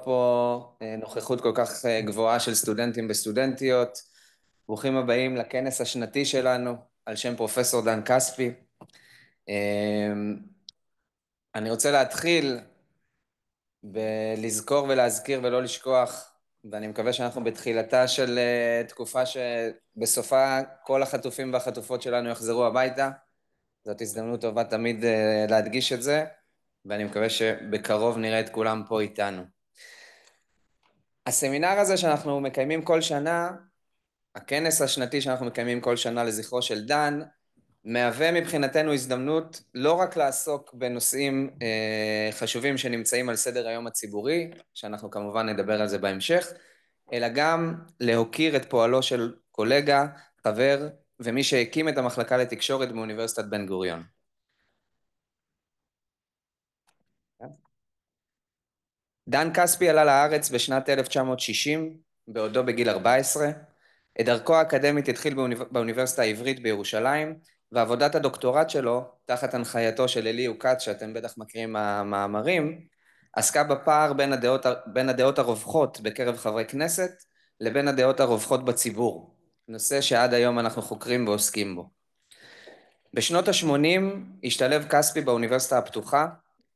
פה נוכחות כל כך גבוהה של סטודנטים וסטודנטיות. ברוכים הבאים לכנס השנתי שלנו על שם פרופסור דן כספי. אני רוצה להתחיל בלזכור ולהזכיר ולא לשכוח, ואני מקווה שאנחנו בתחילתה של תקופה שבסופה כל החטופים והחטופות שלנו יחזרו הביתה. זאת הזדמנות טובה תמיד להדגיש את זה, ואני מקווה שבקרוב נראה את כולם פה איתנו. הסמינר הזה שאנחנו מקיימים כל שנה, הכנס השנתי שאנחנו מקיימים כל שנה לזכרו של דן, מהווה מבחינתנו הזדמנות לא רק לעסוק בנושאים חשובים שנמצאים על סדר היום הציבורי, שאנחנו כמובן נדבר על זה בהמשך, אלא גם להוקיר את פועלו של קולגה, חבר, ומי שהקים את המחלקה לתקשורת באוניברסיטת בן גוריון. דן כספי עלה לארץ בשנת 1960, בעודו בגיל 14. את דרכו האקדמית התחיל באוניברסיטה העברית בירושלים, ועבודת הדוקטורט שלו, תחת הנחייתו של אליהו כץ, שאתם בטח מכירים מהמאמרים, עסקה בפער בין הדעות הרווחות בקרב חברי כנסת, לבין הדעות הרווחות בציבור, נושא שעד היום אנחנו חוקרים ועוסקים בו. בשנות ה-80 השתלב כספי באוניברסיטה הפתוחה,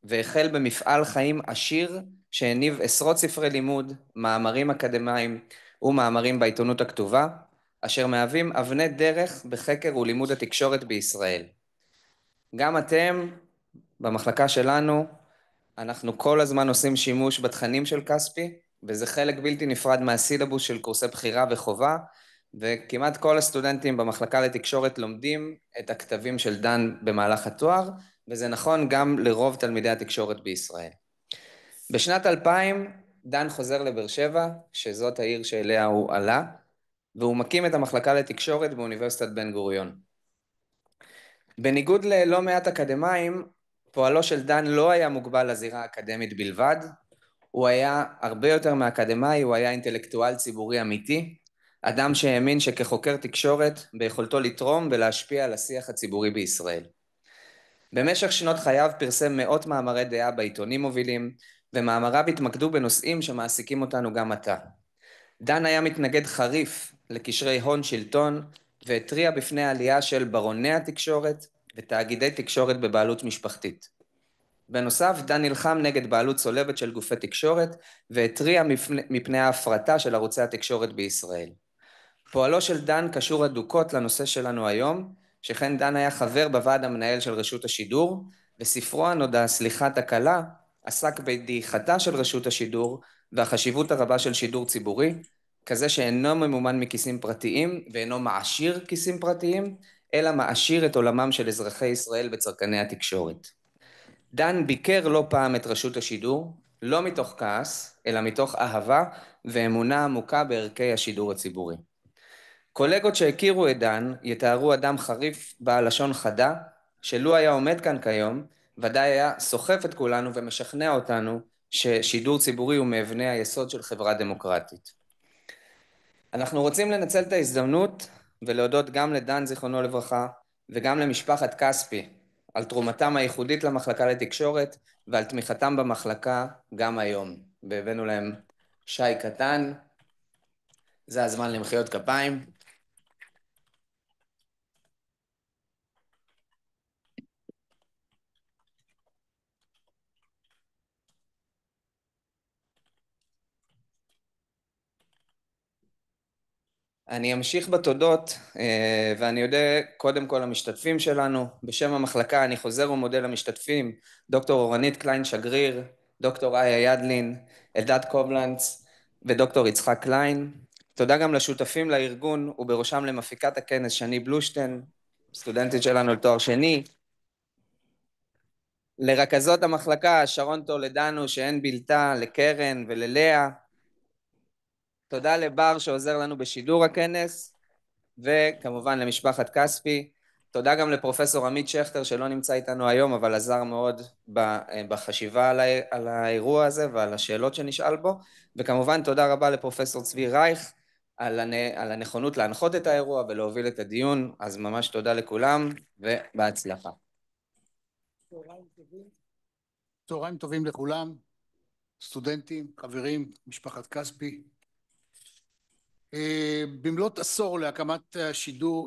והחל במפעל חיים עשיר שהניב עשרות ספרי לימוד, מאמרים אקדמיים ומאמרים בעיתונות הכתובה, אשר מהווים אבני דרך בחקר ולימוד התקשורת בישראל. גם אתם, במחלקה שלנו, אנחנו כל הזמן עושים שימוש בתכנים של כספי, וזה חלק בלתי נפרד מהסילבוס של קורסי בחירה וחובה, וכמעט כל הסטודנטים במחלקה לתקשורת לומדים את הכתבים של דן במהלך התואר, וזה נכון גם לרוב תלמידי התקשורת בישראל. בשנת 2000 דן חוזר לבאר שבע, שזאת העיר שאליה הוא עלה, והוא מקים את המחלקה לתקשורת באוניברסיטת בן גוריון. בניגוד ללא מעט אקדמיים, פועלו של דן לא היה מוגבל לזירה האקדמית בלבד, הוא היה הרבה יותר מאקדמאי, הוא היה אינטלקטואל ציבורי אמיתי, אדם שהאמין שכחוקר תקשורת ביכולתו לתרום ולהשפיע על השיח הציבורי בישראל. במשך שנות חייו פרסם מאות מאמרי דעה בעיתונים מובילים, ומאמריו התמקדו בנושאים שמעסיקים אותנו גם עתה. דן היה מתנגד חריף לקשרי הון שלטון, והתריע בפני העלייה של ברוני התקשורת ותאגידי תקשורת בבעלות משפחתית. בנוסף, דן נלחם נגד בעלות צולבת של גופי תקשורת, והתריע מפני ההפרטה של ערוצי התקשורת בישראל. פועלו של דן קשור אדוקות לנושא שלנו היום, שכן דן היה חבר בוועד המנהל של רשות השידור, וספרו הנודע סליחת הקלה עסק בדעיכתה של רשות השידור והחשיבות הרבה של שידור ציבורי, כזה שאינו ממומן מכיסים פרטיים ואינו מעשיר כיסים פרטיים, אלא מעשיר את עולמם של אזרחי ישראל בצרכני התקשורת. דן ביקר לא פעם את רשות השידור, לא מתוך כעס, אלא מתוך אהבה ואמונה עמוקה בערכי השידור הציבורי. קולגות שהכירו את דן יתארו אדם חריף בעל לשון חדה, שלו היה עומד כאן כיום, ודאי היה סוחף את כולנו ומשכנע אותנו ששידור ציבורי הוא מאבני היסוד של חברה דמוקרטית. אנחנו רוצים לנצל את ההזדמנות ולהודות גם לדן זיכרונו לברכה וגם למשפחת כספי על תרומתם הייחודית למחלקה לתקשורת ועל תמיכתם במחלקה גם היום. והבאנו להם שי קטן, זה הזמן למחיאות כפיים. אני אמשיך בתודות, ואני יודע קודם כל למשתתפים שלנו. בשם המחלקה אני חוזר ומודה למשתתפים, דוקטור אורנית קליין שגריר, דוקטור איה ידלין, אלדד קובלנץ ודוקטור יצחק קליין. תודה גם לשותפים לארגון, ובראשם למפיקת הכנס שני בלושטיין, סטודנטית שלנו לתואר שני, לרכזות המחלקה שרון טולדנו שאין בלתה, לקרן וללאה. תודה לבר שעוזר לנו בשידור הכנס, וכמובן למשפחת כספי. תודה גם לפרופסור עמית שכטר שלא נמצא איתנו היום, אבל עזר מאוד בחשיבה על האירוע הזה ועל השאלות שנשאל בו. וכמובן תודה רבה לפרופסור צבי רייך על הנכונות להנחות את האירוע ולהוביל את הדיון. אז ממש תודה לכולם ובהצלחה. צהריים טובים לכולם. סטודנטים, חברים, משפחת כספי. במלאת עשור להקמת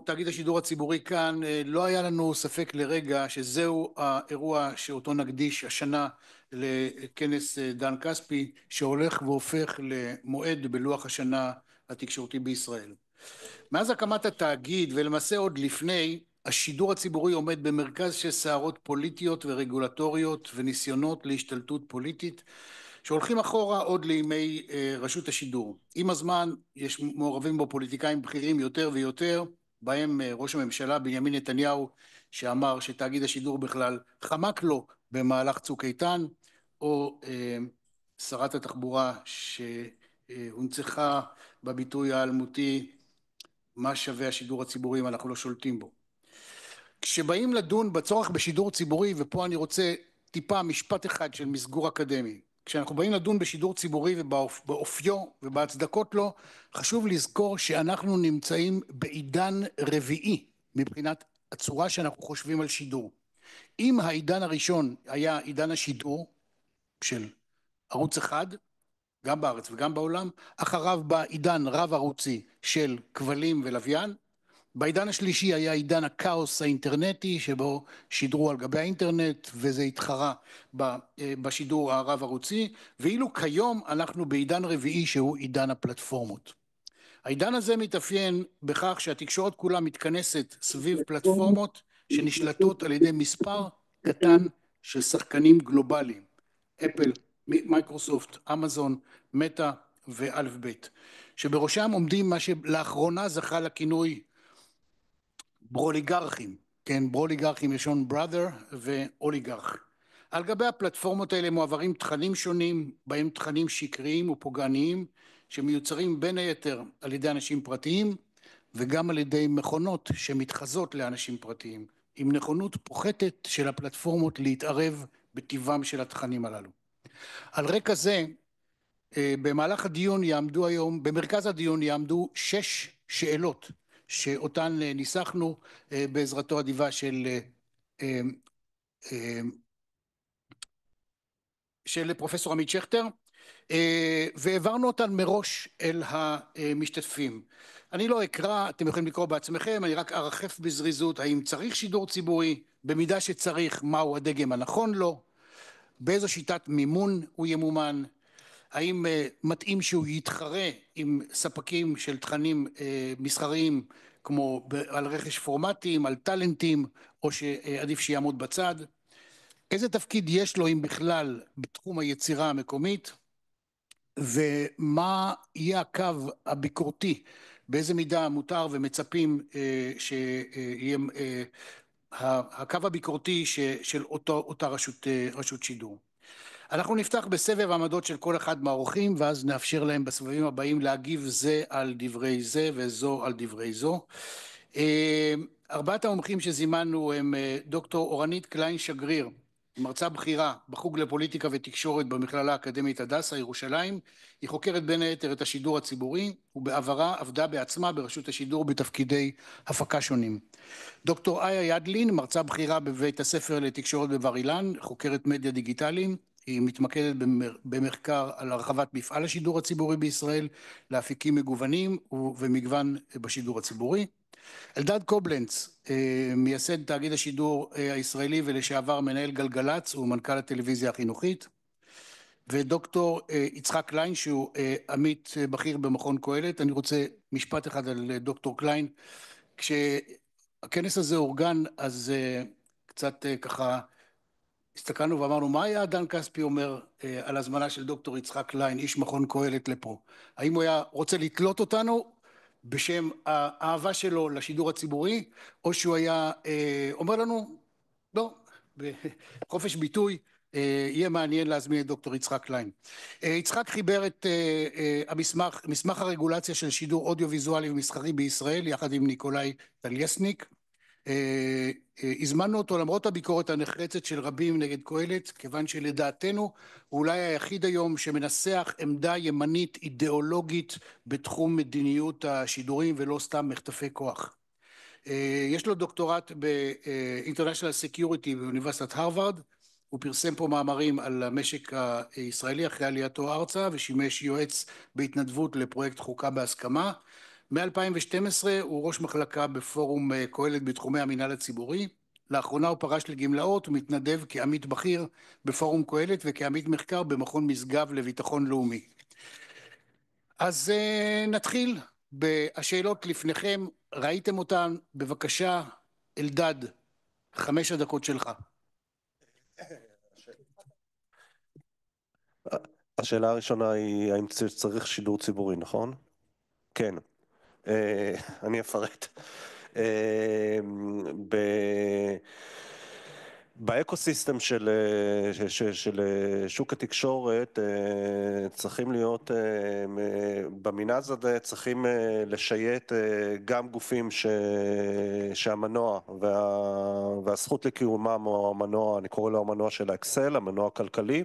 תאגיד השידור הציבורי כאן, לא היה לנו ספק לרגע שזהו האירוע שאותו נקדיש השנה לכנס דן כספי, שהולך והופך למועד בלוח השנה התקשורתי בישראל. מאז הקמת התאגיד, ולמעשה עוד לפני, השידור הציבורי עומד במרכז של סערות פוליטיות ורגולטוריות וניסיונות להשתלטות פוליטית שהולכים אחורה עוד לימי רשות השידור. עם הזמן יש מעורבים בו פוליטיקאים בכירים יותר ויותר, בהם ראש הממשלה בנימין נתניהו, שאמר שתאגיד השידור בכלל חמק לו במהלך צוק איתן, או שרת התחבורה שהונצחה בביטוי האלמותי מה שווה השידור הציבורי אם אנחנו לא שולטים בו. כשבאים לדון בצורך בשידור ציבורי, ופה אני רוצה טיפה משפט אחד של מסגור אקדמי, כשאנחנו באים לדון בשידור ציבורי ובאופיו ובהצדקות לו, חשוב לזכור שאנחנו נמצאים בעידן רביעי מבחינת הצורה שאנחנו חושבים על שידור. אם העידן הראשון היה עידן השידור של ערוץ אחד, גם בארץ וגם בעולם, אחריו בא עידן רב ערוצי של כבלים ולוויין, בעידן השלישי היה עידן הכאוס האינטרנטי שבו שידרו על גבי האינטרנט וזה התחרה בשידור הרב ערוצי, ואילו כיום אנחנו בעידן רביעי שהוא עידן הפלטפורמות. העידן הזה מתאפיין בכך שהתקשורת כולה מתכנסת סביב פלטפורמות שנשלטות על ידי מספר קטן של שחקנים גלובליים, אפל, מייקרוסופט, אמזון, מטא ואלף בית, שבראשם עומדים מה שלאחרונה זכה לכינוי ברוליגרכים, כן, ברוליגרכים לשון brother ואוליגרך. על גבי הפלטפורמות האלה מועברים תכנים שונים, בהם תכנים שקריים ופוגעניים, שמיוצרים בין היתר על ידי אנשים פרטיים, וגם על ידי מכונות שמתחזות לאנשים פרטיים, עם נכונות פוחתת של הפלטפורמות להתערב בטבעם של התכנים הללו. על רקע זה, במהלך הדיון יעמדו היום, במרכז הדיון יעמדו 6 שאלות, שאותן ניסחנו בעזרתו אדיבה של פרופסור עמית שכטר, והעברנו אותן מראש אל המשתתפים. אני לא אקרא, אתם יכולים לקרוא בעצמכם, אני רק ארחף בזריזות, האם צריך שידור ציבורי, במידה שצריך, מהו הדגם הנכון לו, באיזו שיטת מימון הוא ימומן, האם מתאים שהוא יתחרה עם ספקים של תכנים מסחריים כמו על רכש פורמטים, על טלנטים, או שעדיף שיעמוד בצד, איזה תפקיד יש לו אם בכלל בתחום היצירה המקומית, ומה יהיה הקו הביקורתי, באיזה מידה מותר ומצפים שיהיה הקו הביקורתי של אותה רשות שידור. אנחנו נפתח בסבב עמדות של כל אחד מהאורחים, ואז נאפשר להם בסבבים הבאים להגיב זה על דברי זה וזו על דברי זו. ארבעת המומחים שזימנו הם דוקטור אורנית קליין שגריר, מרצה בכירה בחוג לפוליטיקה ותקשורת במכללה האקדמית הדסה ירושלים. היא חוקרת בין היתר את השידור הציבורי, ובעברה עבדה בעצמה ברשות השידור בתפקידי הפקה שונים. דוקטור איה ידלין, מרצה בכירה בבית הספר לתקשורת בבר אילן, חוקרת מדיה דיגיטליים. היא מתמקדת במחקר על הרחבת מפעל השידור הציבורי בישראל לאפיקים מגוונים ומגוון בשידור הציבורי. אלדד קובלנץ, מייסד תאגיד השידור הישראלי ולשעבר מנהל גלגלץ ומנכ"ל הטלוויזיה החינוכית. ודוקטור יצחק קליין שהוא עמית בכיר במכון קהלת. אני רוצה משפט אחד על דוקטור קליין. כשהכנס הזה אורגן אז קצת ככה הסתכלנו ואמרנו מה היה דן כספי אומר על הזמנה של דוקטור יצחק קליין, איש מכון קהלת לפה. האם הוא היה רוצה לתלות אותנו בשם האהבה שלו לשידור הציבורי, או שהוא היה אומר לנו לא, בחופש ביטוי יהיה מעניין להזמין את דוקטור יצחק קליין. יצחק חיבר את מסמך הרגולציה של שידור אודיו-ויזואלי ומסחרי בישראל יחד עם ניקולאי טליאסניק. הזמנו אותו למרות הביקורת הנחרצת של רבים נגד קהלת, כיוון שלדעתנו הוא אולי היחיד היום שמנסח עמדה ימנית אידיאולוגית בתחום מדיניות השידורים ולא סתם מחטפי כוח. יש לו דוקטורט ב-International Security באוניברסיטת הרווארד, הוא פרסם פה מאמרים על המשק הישראלי אחרי עלייתו ארצה, ושימש יועץ בהתנדבות לפרויקט חוקה בהסכמה. מ-2012 הוא ראש מחלקה בפורום קהלת בתחומי המינהל הציבורי. לאחרונה הוא פרש לגמלאות ומתנדב כעמית בכיר בפורום קהלת וכעמית מחקר במכון משגב לביטחון לאומי. אז נתחיל בשאלות לפניכם, ראיתם אותן, בבקשה אלדד, 5 הדקות שלך. השאלה הראשונה היא האם צריך שידור ציבורי, נכון? כן. אני אפרט. באקוסיסטם של שוק התקשורת צריכים להיות, במנעד הזה צריכים לשייט גם גופים שהמנוע והזכות לקיומם הוא המנוע, אני קורא לו המנוע של האקסל, המנוע הכלכלי,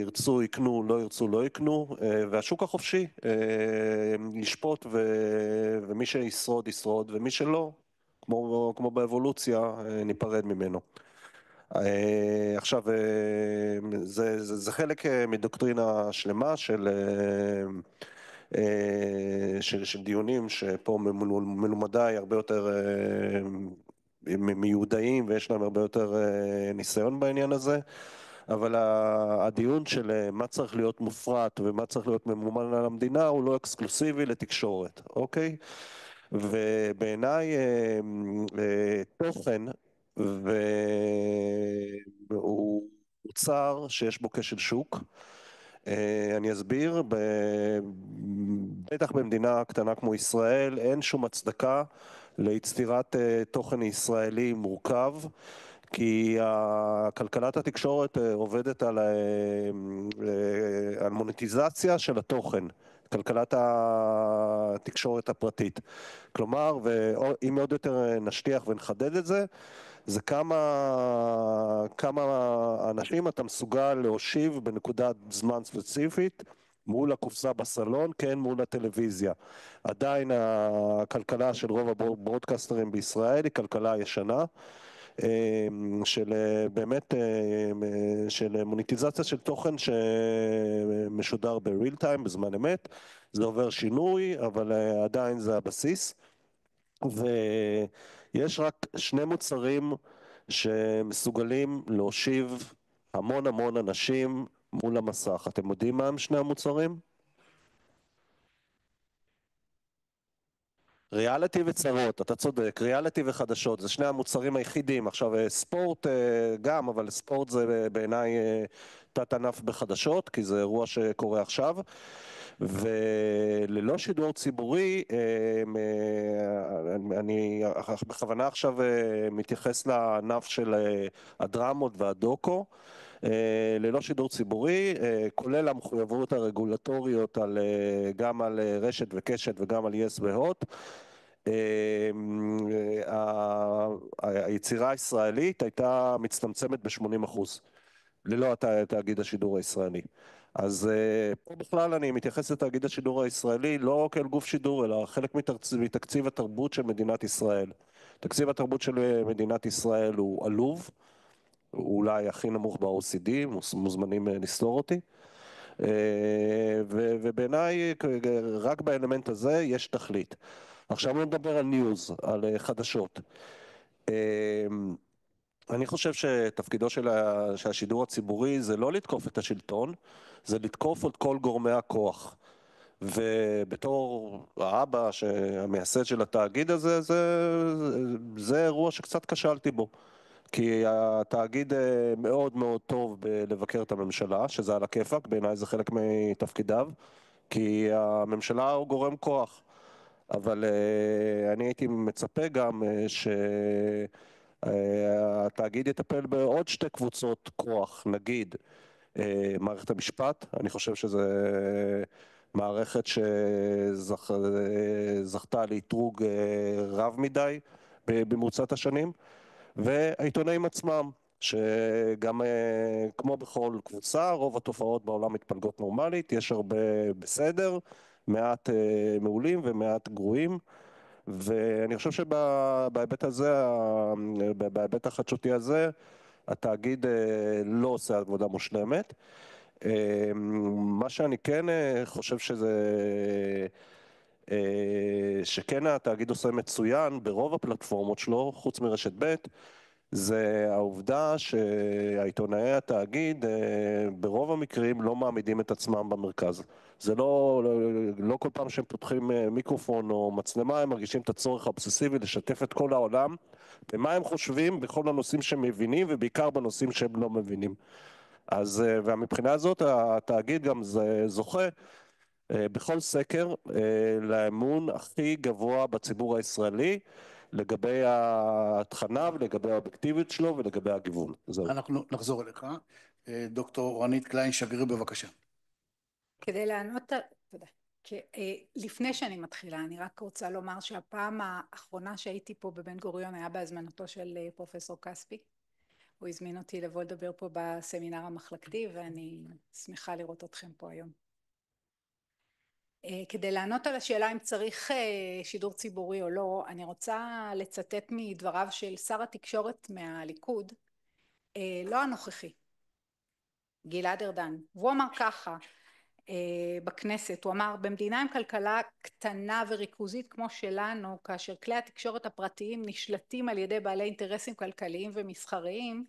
ירצו יקנו, לא ירצו לא יקנו, והשוק החופשי ישפוט, ומי שישרוד ישרוד, ומי שלא, כמו באבולוציה, ניפרד ממנו. עכשיו, זה חלק מדוקטרינה שלמה של דיונים שפה מלומדיי הרבה יותר מיודעים ויש להם הרבה יותר ניסיון בעניין הזה, אבל הדיון של מה צריך להיות מופרט ומה צריך להיות ממומן על המדינה הוא לא אקסקלוסיבי לתקשורת, אוקיי? ובעיניי תוכן והוא מוצר שיש בו כשל שוק. אני אסביר, בטח במדינה קטנה כמו ישראל אין שום הצדקה ליצירת תוכן ישראלי מורכב, כי כלכלת התקשורת עובדת על מוניטיזציה של התוכן, כלכלת התקשורת הפרטית. כלומר, ואם עוד יותר נשטיח ונחדד את זה, זה כמה אנשים אתה מסוגל להושיב בנקודת זמן ספציפית מול הקופסה בסלון, כן, מול הטלוויזיה. עדיין הכלכלה של רוב הברודקאסטרים בישראל היא כלכלה ישנה, של באמת של מוניטיזציה של תוכן שמשודר בריל טיים, בזמן אמת. זה עובר שינוי, אבל עדיין זה הבסיס. ויש רק 2 מוצרים שמסוגלים להושיב המון אנשים מול המסך. אתם יודעים מה הם 2 המוצרים? ריאליטי וצרות, אתה צודק, ריאליטי וחדשות, זה 2 המוצרים היחידים. עכשיו ספורט גם, אבל ספורט זה בעיניי תת ענף בחדשות, כי זה אירוע שקורה עכשיו. וללא שידור ציבורי, אני בכוונה עכשיו מתייחס לענף של הדרמות והדוקו, ללא שידור ציבורי, כולל המחויבויות הרגולטוריות גם על רשת וקשת וגם על יס והוט, היצירה הישראלית הייתה מצטמצמת ב-80% ללא תאגיד השידור הישראלי. אז פה בכלל אני מתייחס לתאגיד השידור הישראלי לא כאל גוף שידור, אלא חלק מתקציב התרבות של מדינת ישראל. תקציב התרבות של מדינת ישראל הוא עלוב, הוא אולי הכי נמוך ב-OECD, מוזמנים לסלור אותי, ובעיניי רק באלמנט הזה יש תכלית. עכשיו נדבר על ניוז, על חדשות. אני חושב שתפקידו של השידור הציבורי זה לא לתקוף את השלטון, זה לתקוף את כל גורמי הכוח. ובתור האבא המייסד של התאגיד הזה, זה אירוע שקצת כשלתי בו. כי התאגיד מאוד מאוד טוב בלבקר את הממשלה, שזה על הכיפק, בעיניי זה חלק מתפקידיו, כי הממשלה הוא גורם כוח. אבל אני הייתי מצפה גם שהתאגיד יטפל בעוד 2 קבוצות כוח, נגיד מערכת המשפט. אני חושב שזה מערכת שזכתה לאתרוג רב מדי במרוצת השנים, והעיתונאים עצמם, שגם כמו בכל קבוצה, רוב התופעות בעולם מתפלגות נורמלית, יש הרבה בסדר, מעט מעולים ומעט גרועים, ואני חושב שבהיבט הזה, בהיבט החדשותי הזה, התאגיד לא עושה עבודה מושלמת. מה שאני כן חושב שכן התאגיד עושה מצוין ברוב הפלטפורמות שלו, חוץ מרשת ב', זה העובדה שהעיתונאי התאגיד ברוב המקרים לא מעמידים את עצמם במרכז. זה לא כל פעם שהם פותחים מיקרופון או מצלמה, הם מרגישים את הצורך האובססיבי לשתף את כל העולם במה הם חושבים בכל הנושאים שהם מבינים, ובעיקר בנושאים שהם לא מבינים. אז, ומבחינה הזאת התאגיד גם זוכה בכל סקר לאמון הכי גבוה בציבור הישראלי, לגבי התכנה ולגבי האובייקטיביות שלו ולגבי הגיוון. זהו. אנחנו נחזור אליך. דוקטור רונית קליין, שגריר בבקשה. כדי לענות, תודה. לפני שאני מתחילה, אני רק רוצה לומר שהפעם האחרונה שהייתי פה בבן גוריון היה בהזמנתו של פרופסור כספי. הוא הזמין אותי לבוא לדבר פה בסמינר המחלקתי, ואני שמחה לראות אתכם פה היום. כדי לענות על השאלה אם צריך שידור ציבורי או לא, אני רוצה לצטט מדבריו של שר התקשורת מהליכוד, לא הנוכחי, גלעד ארדן. והוא אמר ככה בכנסת, הוא אמר: במדינה עם כלכלה קטנה וריכוזית כמו שלנו, כאשר כלי התקשורת הפרטיים נשלטים על ידי בעלי אינטרסים כלכליים ומסחריים,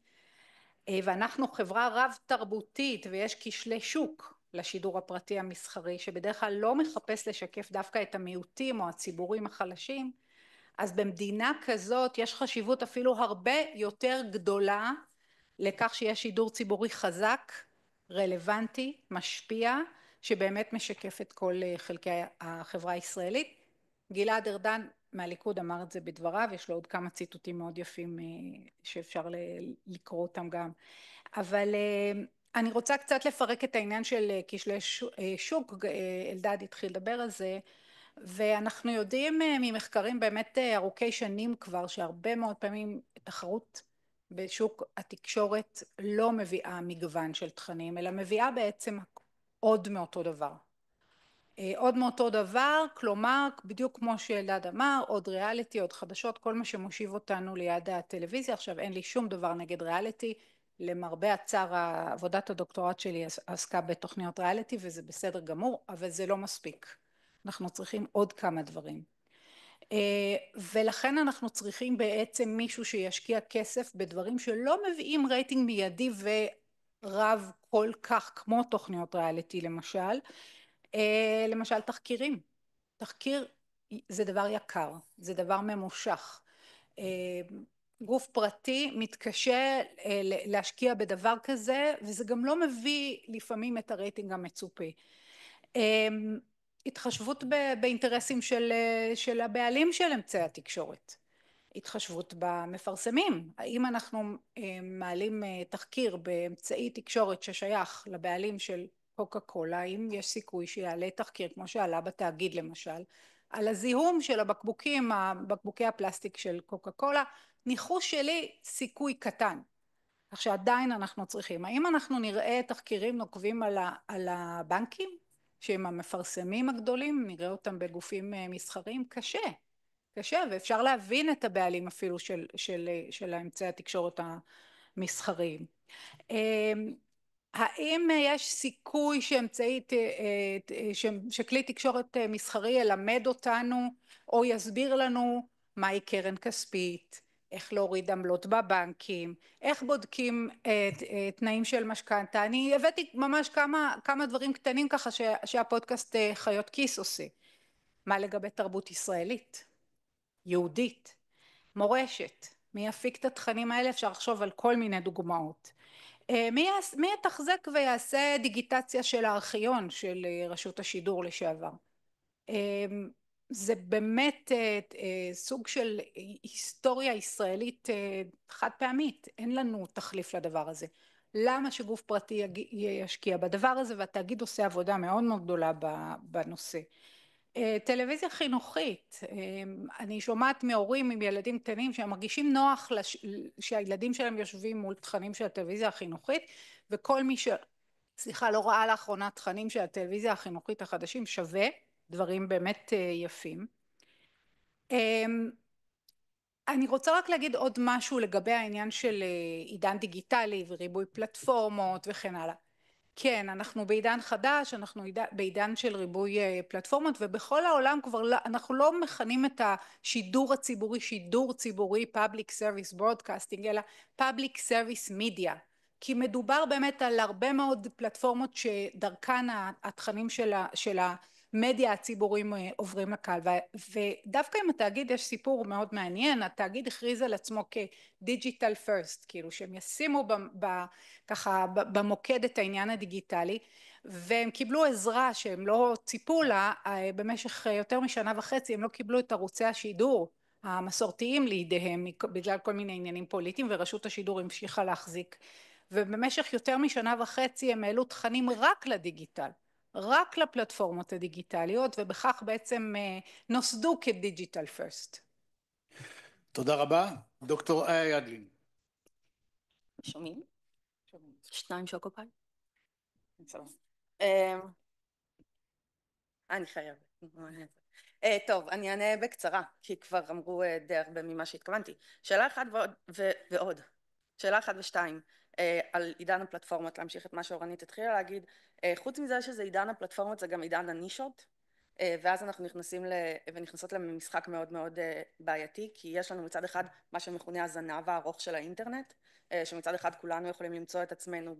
ואנחנו חברה רב תרבותית ויש כשלי שוק לשידור הפרטי המסחרי שבדרך כלל לא מחפש לשקף דווקא את המיעוטים או הציבורים החלשים, אז במדינה כזאת יש חשיבות אפילו הרבה יותר גדולה לכך שיש שידור ציבורי חזק, רלוונטי, משפיע, שבאמת משקף את כל חלקי החברה הישראלית. גלעד ארדן מהליכוד אמר את זה בדבריו, יש לו עוד כמה ציטוטים מאוד יפים שאפשר לקרוא אותם גם. אבל אני רוצה קצת לפרק את העניין של כשלי שוק, אלדד התחיל לדבר על זה, ואנחנו יודעים ממחקרים באמת ארוכי שנים כבר שהרבה מאוד פעמים תחרות בשוק התקשורת לא מביאה מגוון של תכנים, אלא מביאה בעצם עוד מאותו דבר. עוד מאותו דבר, כלומר, בדיוק כמו שאלדד אמר, עוד ריאליטי, עוד חדשות, כל מה שמושיב אותנו ליד הטלוויזיה. עכשיו, אין לי שום דבר נגד ריאליטי, למרבה הצער, עבודת הדוקטורט שלי עסקה בתוכניות ריאליטי, וזה בסדר גמור, אבל זה לא מספיק. אנחנו צריכים עוד כמה דברים. ולכן אנחנו צריכים בעצם מישהו שישקיע כסף בדברים שלא מביאים רייטינג מיידי ורב כל כך, כמו תוכניות ריאליטי למשל. למשל תחקירים. תחקיר זה דבר יקר, זה דבר ממושך. גוף פרטי מתקשה להשקיע בדבר כזה, וזה גם לא מביא לפעמים את הרייטינג המצופה. התחשבות באינטרסים של הבעלים של אמצעי התקשורת. התחשבות במפרסמים. האם אנחנו מעלים תחקיר באמצעי תקשורת ששייך לבעלים של קוקה קולה, האם יש סיכוי שיעלה תחקיר כמו שעלה בתאגיד למשל, על הזיהום של הבקבוקים, בקבוקי הפלסטיק של קוקה קולה? ניחוש שלי סיכוי קטן. כך שעדיין אנחנו צריכים. האם אנחנו נראה תחקירים נוקבים על הבנקים, שהם המפרסמים הגדולים, נראה אותם בגופים מסחריים? קשה, ואפשר להבין את הבעלים אפילו של האמצעי התקשורת המסחריים. האם יש סיכוי שכלי תקשורת מסחרי ילמד אותנו או יסביר לנו מהי קרן כספית, איך להוריד עמלות בבנקים, איך בודקים תנאים של משכנתה? אני הבאתי ממש כמה דברים קטנים ככה שהפודקאסט חיות כיס עושה. מה לגבי תרבות ישראלית, יהודית, מורשת? מי יפיק את התכנים האלה? אפשר לחשוב על כל מיני דוגמאות. מי יתחזק ויעשה דיגיטציה של הארכיון של רשות השידור לשעבר? זה באמת סוג של היסטוריה ישראלית חד פעמית, אין לנו תחליף לדבר הזה. למה שגוף פרטי ישקיע בדבר הזה? והתאגיד עושה עבודה מאוד מאוד גדולה בנושא. טלוויזיה חינוכית, אני שומעת מהורים עם ילדים קטנים שהם מרגישים נוח שהילדים שלהם יושבים מול תכנים של הטלוויזיה החינוכית, וכל מי לא ראה לאחרונה תכנים של הטלוויזיה החינוכית החדשים שווה, דברים באמת יפים. אני רוצה רק להגיד עוד משהו לגבי העניין של עידן דיגיטלי וריבוי פלטפורמות וכן הלאה. כן, אנחנו בעידן חדש, אנחנו בעידן של ריבוי פלטפורמות, ובכל העולם כבר אנחנו לא מכנים את השידור הציבורי שידור ציבורי public service broadcasting, אלא public service media, כי מדובר באמת על הרבה מאוד פלטפורמות שדרכן התכנים של המדיה הציבוריים עוברים לקהל, ודווקא עם התאגיד יש סיפור מאוד מעניין. התאגיד הכריז על עצמו כדיג'יטל פרסט, כאילו שהם ישימו ככה במוקד את העניין הדיגיטלי, והם קיבלו עזרה שהם לא ציפו לה. במשך יותר משנה וחצי הם לא קיבלו את ערוצי השידור המסורתיים לידיהם בגלל כל מיני עניינים פוליטיים, ורשות השידור המשיכה להחזיק, ובמשך יותר משנה וחצי הם העלו תכנים רק לדיגיטל, רק לפלטפורמות הדיגיטליות, ובכך בעצם נוסדו כדיג'יטל פרסט. תודה רבה. דוקטור איה ידלין. שומעים? שומעים. 2 שוקופאי? אני חייבת. טוב, אני אענה בקצרה, כי כבר אמרו די הרבה ממה שהתכוונתי. שאלה 1 ועוד. שאלה 1 ו2, על עידן הפלטפורמות, להמשיך את מה שאורנית התחילה להגיד. חוץ מזה שזה עידן הפלטפורמות, זה גם עידן הנישות, ואז אנחנו נכנסות למשחק מאוד מאוד בעייתי, כי יש לנו מצד אחד מה שמכונה הזנב הארוך של האינטרנט, שמצד אחד כולנו יכולים למצוא את עצמנו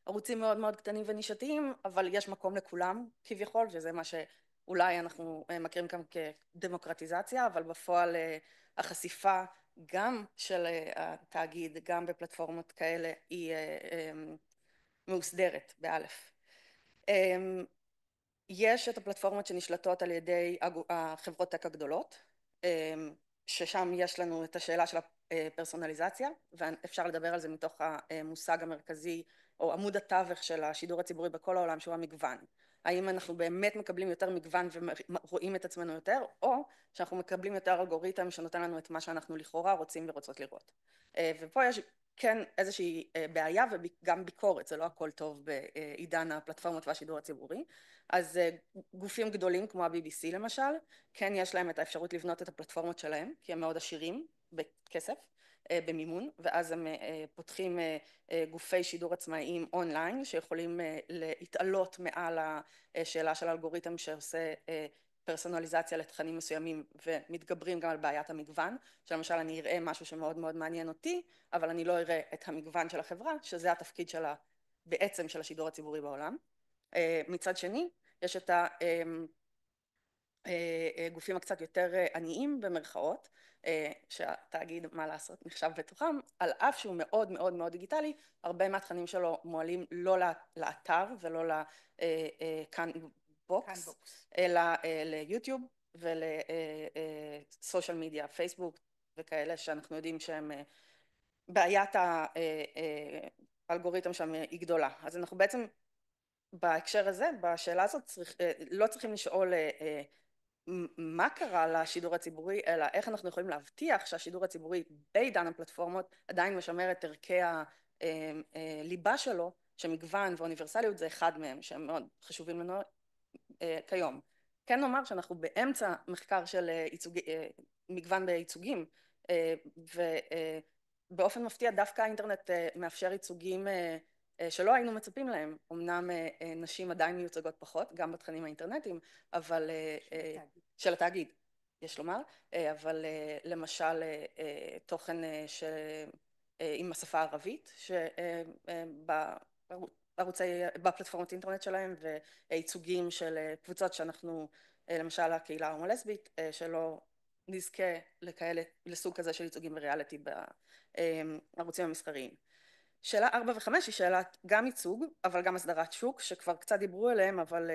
בערוצים מאוד מאוד קטנים ונישתיים, אבל יש מקום לכולם כביכול, וזה מה שאולי אנחנו מכירים כאן כדמוקרטיזציה, אבל בפועל החשיפה גם של התאגיד, גם בפלטפורמות כאלה, היא מאוסדרת באלף. יש את הפלטפורמות שנשלטות על ידי החברות טק הגדולות, ששם יש לנו את השאלה של הפרסונליזציה, ואפשר לדבר על זה מתוך המושג המרכזי או עמוד התווך של השידור הציבורי בכל העולם, שהוא המגוון. האם אנחנו באמת מקבלים יותר מגוון ורואים את עצמנו יותר, או שאנחנו מקבלים יותר אלגוריתם שנותן לנו את מה שאנחנו לכאורה רוצים ורוצות לראות. ופה יש כן איזושהי בעיה וגם ביקורת, זה לא הכל טוב בעידן הפלטפורמות והשידור הציבורי. אז גופים גדולים כמו ה-BBC למשל, כן יש להם את האפשרות לבנות את הפלטפורמות שלהם, כי הם מאוד עשירים בכסף, במימון, ואז הם פותחים גופי שידור עצמאיים אונליין, שיכולים להתעלות מעל השאלה של האלגוריתם שעושה פרסונליזציה לתכנים מסוימים, ומתגברים גם על בעיית המגוון, שלמשל אני אראה משהו שמאוד מאוד מעניין אותי, אבל אני לא אראה את המגוון של החברה, שזה התפקיד שלה בעצם של השידור הציבורי בעולם. מצד שני, יש את הגופים הקצת יותר עניים במרכאות, שהתאגיד, מה לעשות, נחשב בתוכם, על אף שהוא מאוד מאוד מאוד דיגיטלי, הרבה מהתכנים שלו מועלים לא לאתר ולא לכאן בוקס, אלא ליוטיוב ולסושיאל מדיה, פייסבוק וכאלה, שאנחנו יודעים שהם בעיית האלגוריתם שם היא גדולה. אז אנחנו בעצם בהקשר הזה, בשאלה הזאת, לא צריכים לשאול מה קרה לשידור הציבורי, אלא איך אנחנו יכולים להבטיח שהשידור הציבורי בעידן הפלטפורמות עדיין משמר את ערכי הליבה שלו, שמגוון ואוניברסליות זה אחד מהם, שהם מאוד חשובים לנו כיום. כן נאמר שאנחנו באמצע מחקר של מגוון בייצוגים, ובאופן מפתיע דווקא האינטרנט מאפשר ייצוגים שלא היינו מצפים להם. אמנם נשים עדיין מיוצגות פחות, גם בתכנים האינטרנטיים, אבל של התאגיד, יש לומר, אבל למשל תוכן עם השפה הערבית, בפלטפורמות אינטרנט שלהם, וייצוגים של קבוצות שאנחנו, למשל הקהילה ההומו-לסבית, שלא נזכה לסוג כזה של ייצוגים בריאליטי בערוצים המסחריים. שאלה 4 ו5 היא שאלת גם ייצוג, אבל גם הסדרת שוק, שכבר קצת דיברו עליהם, אבל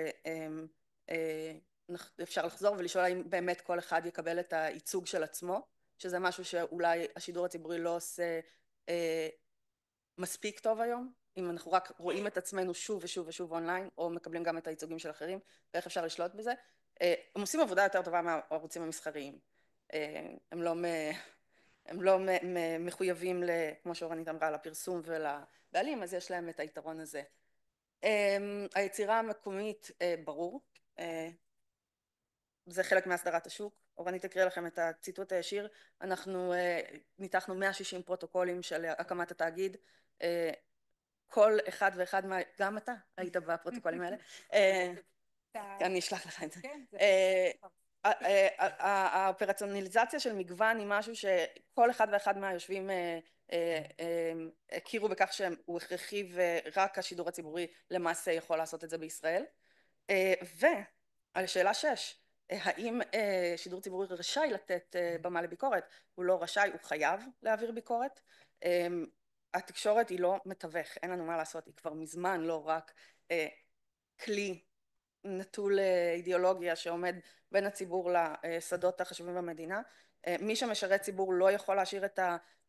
אפשר לחזור ולשאול האם באמת כל אחד יקבל את הייצוג של עצמו, שזה משהו שאולי השידור הציבורי לא עושה מספיק טוב היום, אם אנחנו רק רואים את עצמנו שוב ושוב ושוב אונליין, או מקבלים גם את הייצוגים של אחרים, ואיך אפשר לשלוט בזה. הם עושים עבודה יותר טובה מהערוצים המסחריים. הם לא מחויבים, כמו שאורנית אמרה, לפרסום ולבעלים, אז יש להם את היתרון הזה. היצירה המקומית ברור, זה חלק מהסדרת השוק. אורנית תקריא לכם את הציטוט הישיר. אנחנו ניתחנו 160 פרוטוקולים של הקמת התאגיד. כל אחד ואחד גם אתה היית בפרוטוקולים האלה. אני אשלח לך את זה. האופרציונליזציה של מגוון היא משהו שכל אחד ואחד מהיושבים הכירו בכך שהוא הכרחי, ורק השידור הציבורי למעשה יכול לעשות את זה בישראל. ועל שאלה 6, האם שידור ציבורי רשאי לתת במה לביקורת? הוא לא רשאי, הוא חייב להעביר ביקורת. התקשורת היא לא מתווך, אין לנו מה לעשות, היא כבר מזמן לא רק כלי נטול אידיאולוגיה שעומד בין הציבור לשדות החשובים במדינה. מי שמשרת ציבור לא יכול להשאיר את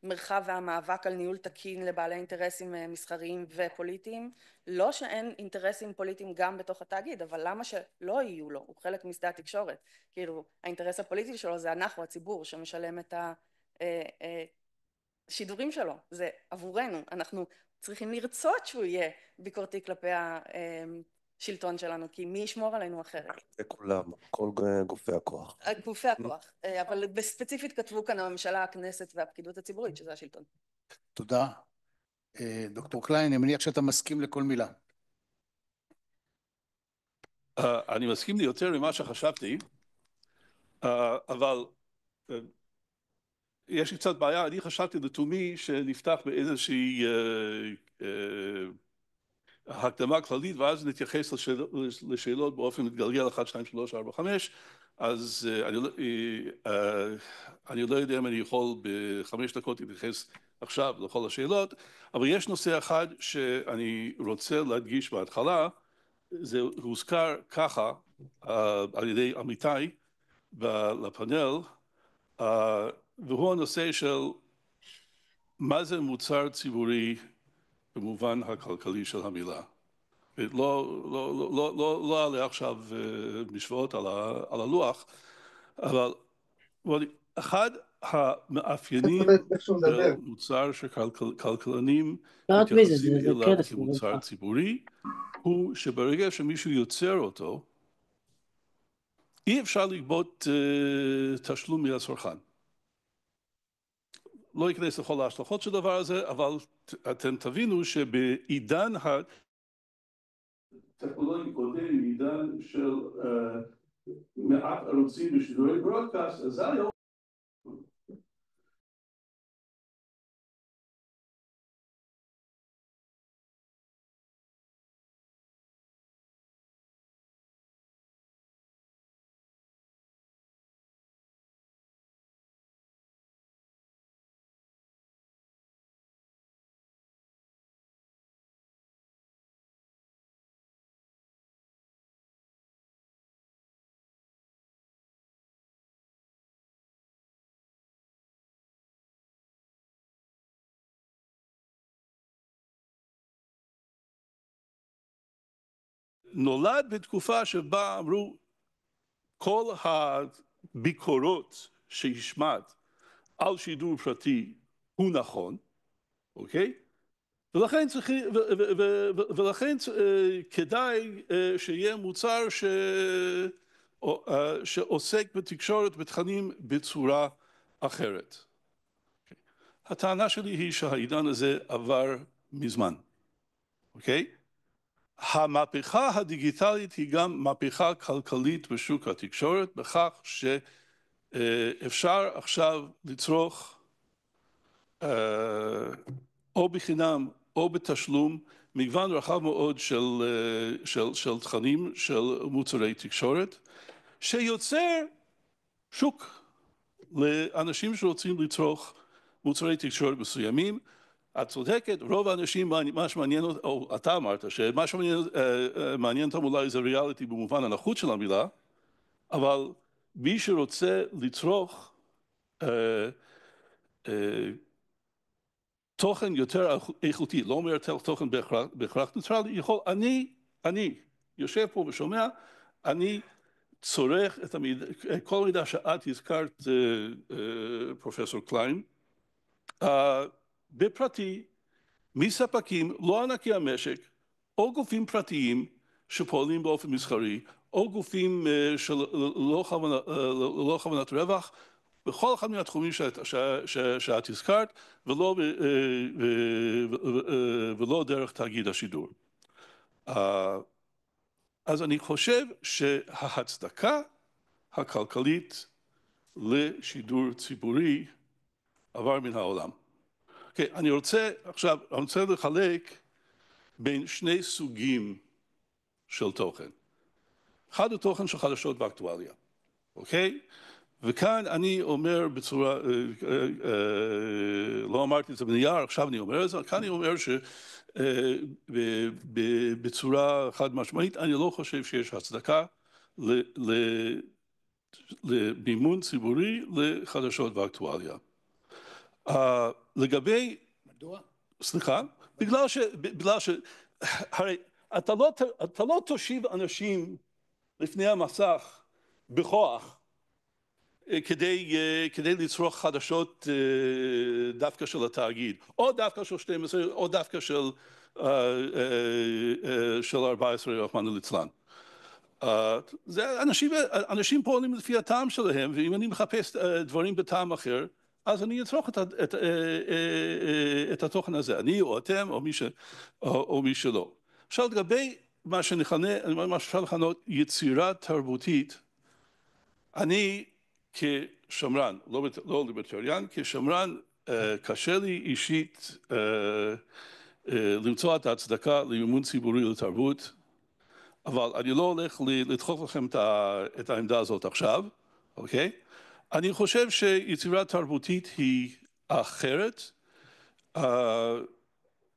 המרחב והמאבק על ניהול תקין לבעלי אינטרסים מסחריים ופוליטיים. לא שאין אינטרסים פוליטיים גם בתוך התאגיד, אבל למה שלא יהיו לו? הוא חלק משדה התקשורת. כאילו, האינטרס הפוליטי שלו זה אנחנו, הציבור, שמשלם את השידורים שלו. זה עבורנו. אנחנו צריכים לרצות שהוא יהיה ביקורתי כלפי שלטון שלנו, כי מי ישמור עלינו אחרת? לכולם, כל גופי הכוח. גופי הכוח, אבל בספציפית כתבו כאן הממשלה, הכנסת והפקידות הציבורית, שזה השלטון. תודה. דוקטור קליין, אני מניח שאתה מסכים לכל מילה. אני מסכים לי יותר ממה שחשבתי, אבל יש לי קצת בעיה. אני חשבתי לתומי שנפתח באיזושהי הקדמה כללית, ואז נתייחס לשאלות באופן מתגלגל 1, 2, 3, 4, 5, אז אני לא יודע אם אני יכול ב5 דקות להתייחס עכשיו לכל השאלות, אבל יש נושא אחד שאני רוצה להדגיש בהתחלה, זה הוזכר ככה על ידי עמיתי לפאנל, והוא הנושא של מה זה מוצר ציבורי במובן הכלכלי של המילה. לא עלה עכשיו משוואות על הלוח, אבל אחד המאפיינים של מוצר שכלכלנים מתייחסים אליו כמוצר ציבורי, הוא שברגע שמישהו יוצר אותו, אי אפשר לגבות תשלום מהצרכן. לא ייכנס לכל ההשלכות של הדבר הזה, אבל אתם תבינו שבעידן הטכנולוגי קודם, בעידן של מעט ערוצים בשידורי ברודקאסט, אז זה היום נולד בתקופה שבה אמרו כל הביקורות שהשמעת על שידור פרטי הוא נכון, אוקיי? ולכן כדאי שיהיה מוצר שעוסק בתקשורת בתכנים בצורה אחרת. הטענה שלי היא שהעידן הזה עבר מזמן, אוקיי? המהפכה הדיגיטלית היא גם מהפכה כלכלית בשוק התקשורת, בכך שאפשר עכשיו לצרוך או בחינם או בתשלום מגוון רחב מאוד של תכנים, של מוצרי תקשורת, שיוצר שוק לאנשים שרוצים לצרוך מוצרי תקשורת מסוימים. את צודקת, רוב האנשים, מה שמעניין, או אתה אמרת, שמה שמעניין אותם אולי זה ריאליטי במובן הנחות של המילה, אבל מי שרוצה לצרוך תוכן יותר איכותי, לא אומר תוכן בהכרח ניטרלי, יכול, אני יושב פה ושומע, אני צורך את כל מידע שאת הזכרת, פרופסור קליין, בפרטי, מספקים, לא ענקי המשק, או גופים פרטיים שפועלים באופן מסחרי, או גופים של לא כוונת רווח, בכל אחד מהתחומים שאת הזכרת, ולא דרך תאגיד השידור. אז אני חושב שההצדקה הכלכלית לשידור ציבורי עבר מן העולם. אוקיי, אני רוצה לחלק בין שני סוגים של תוכן. אחד הוא תוכן של חדשות ואקטואליה, אוקיי? וכאן אני אומר בצורה, לא אמרתי את זה בנייר, עכשיו אני אומר את זה, כאן אני אומר שבצורה חד משמעית, אני לא חושב שיש הצדקה למימון ציבורי לחדשות ואקטואליה. לגבי... מדוע? סליחה? בגלל ש... הרי אתה לא תושיב אנשים לפני המסך בכוח כדי לצרוך חדשות דווקא של התאגיד, או דווקא של 12, או דווקא של 14, רחמנא ליצלן. אנשים פועלים לפי הטעם שלהם, ואם אני מחפש דברים בטעם אחר, אז אני אצרוך את התוכן הזה, אני או אתם או מי שלא. עכשיו לגבי מה שאפשר לכנות יצירה תרבותית, אני כשמרן, לא ליברטריאן, כשמרן קשה לי אישית למצוא את ההצדקה למימון ציבורי לתרבות, אבל אני לא הולך לדחוף לכם את העמדה הזאת עכשיו, אוקיי? אני חושב שיצירה תרבותית היא אחרת,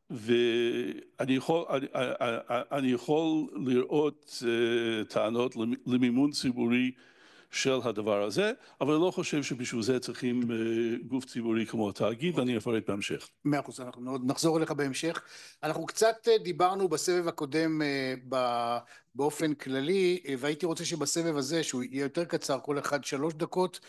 ואני יכול לראות טענות למימון ציבורי של הדבר הזה, אבל אני לא חושב שבשביל זה צריכים גוף ציבורי כמו התאגיד, ואני אפרט בהמשך. 100%, אנחנו עוד נחזור אליך בהמשך. אנחנו קצת דיברנו בסבב הקודם באופן כללי, והייתי רוצה שבסבב הזה, שהוא יהיה יותר קצר, כל אחד 3 דקות,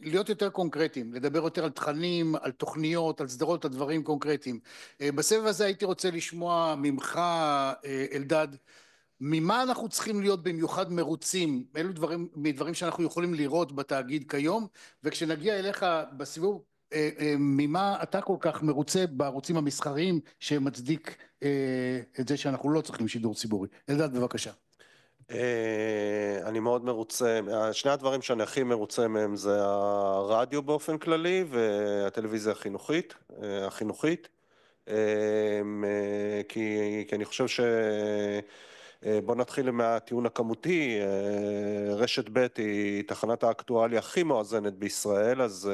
להיות יותר קונקרטיים, לדבר יותר על תכנים, על תוכניות, על סדרות, על דברים קונקרטיים. בסבב הזה הייתי רוצה לשמוע ממך, אלדד, ממה אנחנו צריכים להיות במיוחד מרוצים, אלו דברים שאנחנו יכולים לראות בתאגיד כיום, וכשנגיע אליך בסיבוב, ממה אתה כל כך מרוצה בערוצים המסחריים שמצדיק את זה שאנחנו לא צריכים שידור ציבורי. אלדד, בבקשה. אני מאוד מרוצה, שני הדברים שאני הכי מרוצה מהם זה הרדיו באופן כללי והטלוויזיה החינוכית, כי אני חושב בוא נתחיל מהטיעון הכמותי, רשת ב' היא תחנת האקטואליה הכי מואזנת בישראל, אז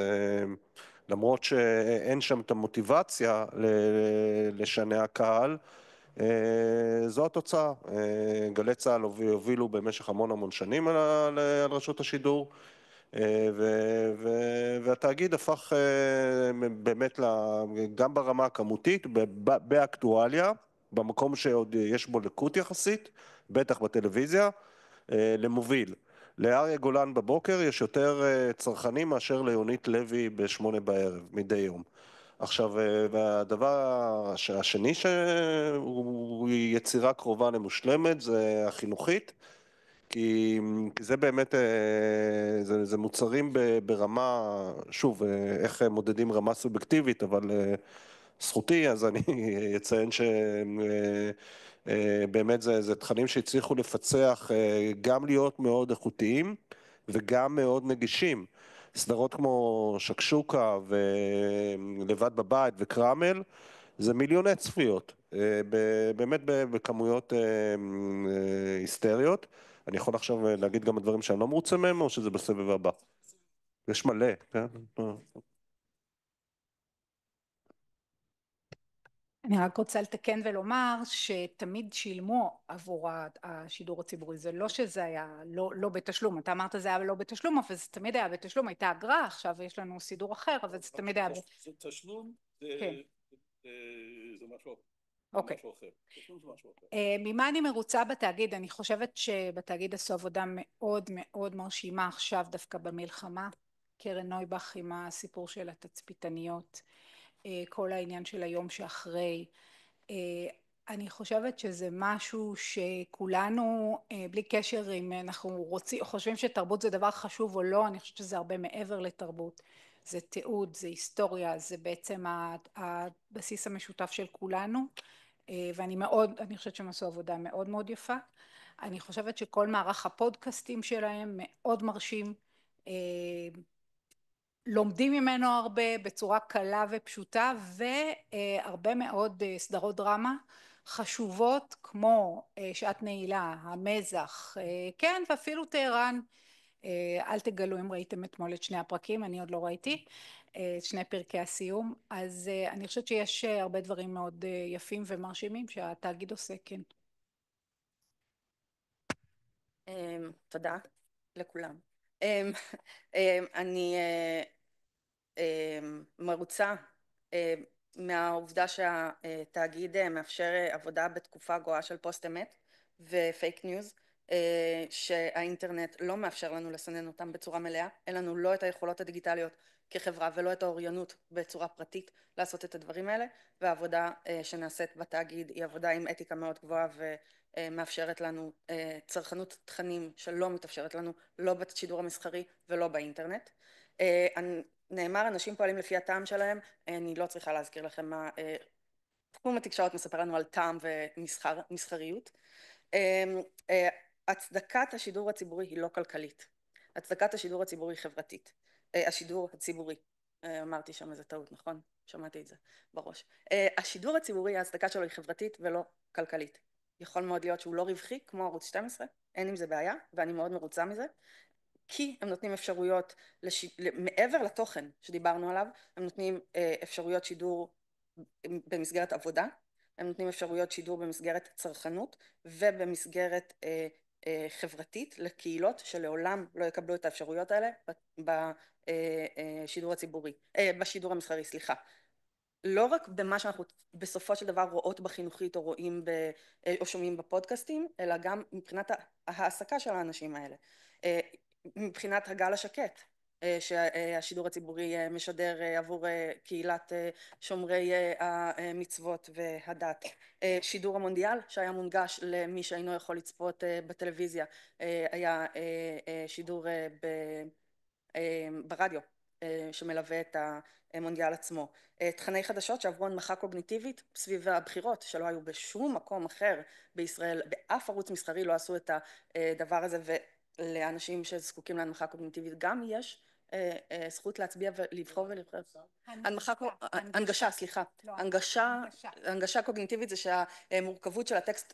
למרות שאין שם את המוטיבציה לשנע הקהל, זו התוצאה. גלי צה"ל הובילו במשך המון שנים על רשות השידור, והתאגיד הפך באמת גם ברמה הכמותית, באקטואליה, במקום שעוד יש בו לקות יחסית, בטח בטלוויזיה, למוביל. לאריה גולן בבוקר יש יותר צרכנים מאשר ליונית לוי ב8 בערב, מדי יום. עכשיו, והדבר השני שהוא יצירה קרובה למושלמת זה החינוכית, כי זה באמת, זה מוצרים ברמה, שוב, איך מודדים רמה סובייקטיבית, אבל זכותי, אז אני אציין שבאמת זה תכנים שהצליחו לפצח, גם להיות מאוד איכותיים וגם מאוד נגישים. סדרות כמו שקשוקה ולבד בבית וקרמל, זה מיליוני צפיות, באמת בכמויות היסטריות. אני יכול עכשיו להגיד גם הדברים שאני לא מרוצה מהם, או שזה בסבב הבא? יש מלא, כן? אני רק רוצה לתקן ולומר שתמיד שילמו עבור השידור הציבורי, זה לא שזה היה לא בתשלום, אתה אמרת זה היה לא בתשלום, אבל זה תמיד היה בתשלום, הייתה אגרה, עכשיו יש לנו סידור אחר, אבל זה תמיד היה... זה תשלום, זה משהו אחר. אוקיי. ממה אני מרוצה בתאגיד? אני חושבת שבתאגיד עשו עבודה מאוד מאוד מרשימה עכשיו דווקא במלחמה, קרן נויבך עם הסיפור של התצפיתניות, כל העניין של היום שאחרי, אני חושבת שזה משהו שכולנו, בלי קשר אם אנחנו חושבים שתרבות זה דבר חשוב או לא, אני חושבת שזה הרבה מעבר לתרבות. זה תיעוד, זה היסטוריה, זה בעצם הבסיס המשותף של כולנו, אני חושבת שהם עשו עבודה מאוד מאוד יפה. אני חושבת שכל מערך הפודקאסטים שלהם מאוד מרשים, לומדים ממנו הרבה בצורה קלה ופשוטה, והרבה מאוד סדרות דרמה חשובות כמו שעת נעילה, המזח, כן, ואפילו טהרן. אל תגלו אם ראיתם אתמול את שני הפרקים, אני עוד לא ראיתי, שני פרקי הסיום, אז אני חושבת שיש הרבה דברים מאוד יפים ומרשימים שהתאגיד עושה, כן. תודה לכולם. אני מרוצה מהעובדה שהתאגיד מאפשר עבודה בתקופה גואה של פוסט אמת ופייק ניוז, שהאינטרנט לא מאפשר לנו לסנן אותם בצורה מלאה, אין לנו לא את היכולות הדיגיטליות כחברה ולא את האוריינות בצורה פרטית לעשות את הדברים האלה, והעבודה שנעשית בתאגיד היא עבודה עם אתיקה מאוד גבוהה ומאפשרת לנו צרכנות תכנים שלא מתאפשרת לנו לא בשידור המסחרי ולא באינטרנט. נאמר, אנשים פועלים לפי הטעם שלהם, אני לא צריכה להזכיר לכם מה תחום התקשורת מספר לנו על טעם ומסחריות. הצדקת השידור הציבורי היא לא כלכלית, הצדקת השידור הציבורי היא חברתית, השידור הציבורי, אמרתי שם איזה טעות, נכון? שמעתי את זה בראש. השידור הציבורי, ההצדקה שלו היא חברתית ולא כלכלית. יכול מאוד להיות שהוא לא רווחי כמו ערוץ 12, אין עם זה בעיה, ואני מאוד מרוצה מזה. כי הם נותנים אפשרויות, מעבר לתוכן שדיברנו עליו, הם נותנים אפשרויות שידור במסגרת עבודה, הם נותנים אפשרויות שידור במסגרת צרכנות ובמסגרת חברתית לקהילות שלעולם לא יקבלו את האפשרויות האלה בשידור הציבורי, בשידור המסחרי, סליחה. לא רק במה שאנחנו בסופו של דבר רואות בחינוכית או רואים או שומעים בפודקאסטים, אלא גם מבחינת ההעסקה של האנשים האלה. מבחינת הגל השקט שהשידור הציבורי משדר עבור קהילת שומרי המצוות והדת. שידור המונדיאל שהיה מונגש למי שאינו יכול לצפות בטלוויזיה, היה שידור ברדיו שמלווה את המונדיאל עצמו. תכני חדשות שעברו הנמכה קוגניטיבית סביב הבחירות שלא היו בשום מקום אחר בישראל, באף ערוץ מסחרי לא עשו את הדבר הזה, ולאנשים שזקוקים להנמכה קוגניטיבית גם יש זכות להצביע ולבחור ולבחור. הנגשה, סליחה. הנגשה קוגניטיבית זה שהמורכבות של הטקסט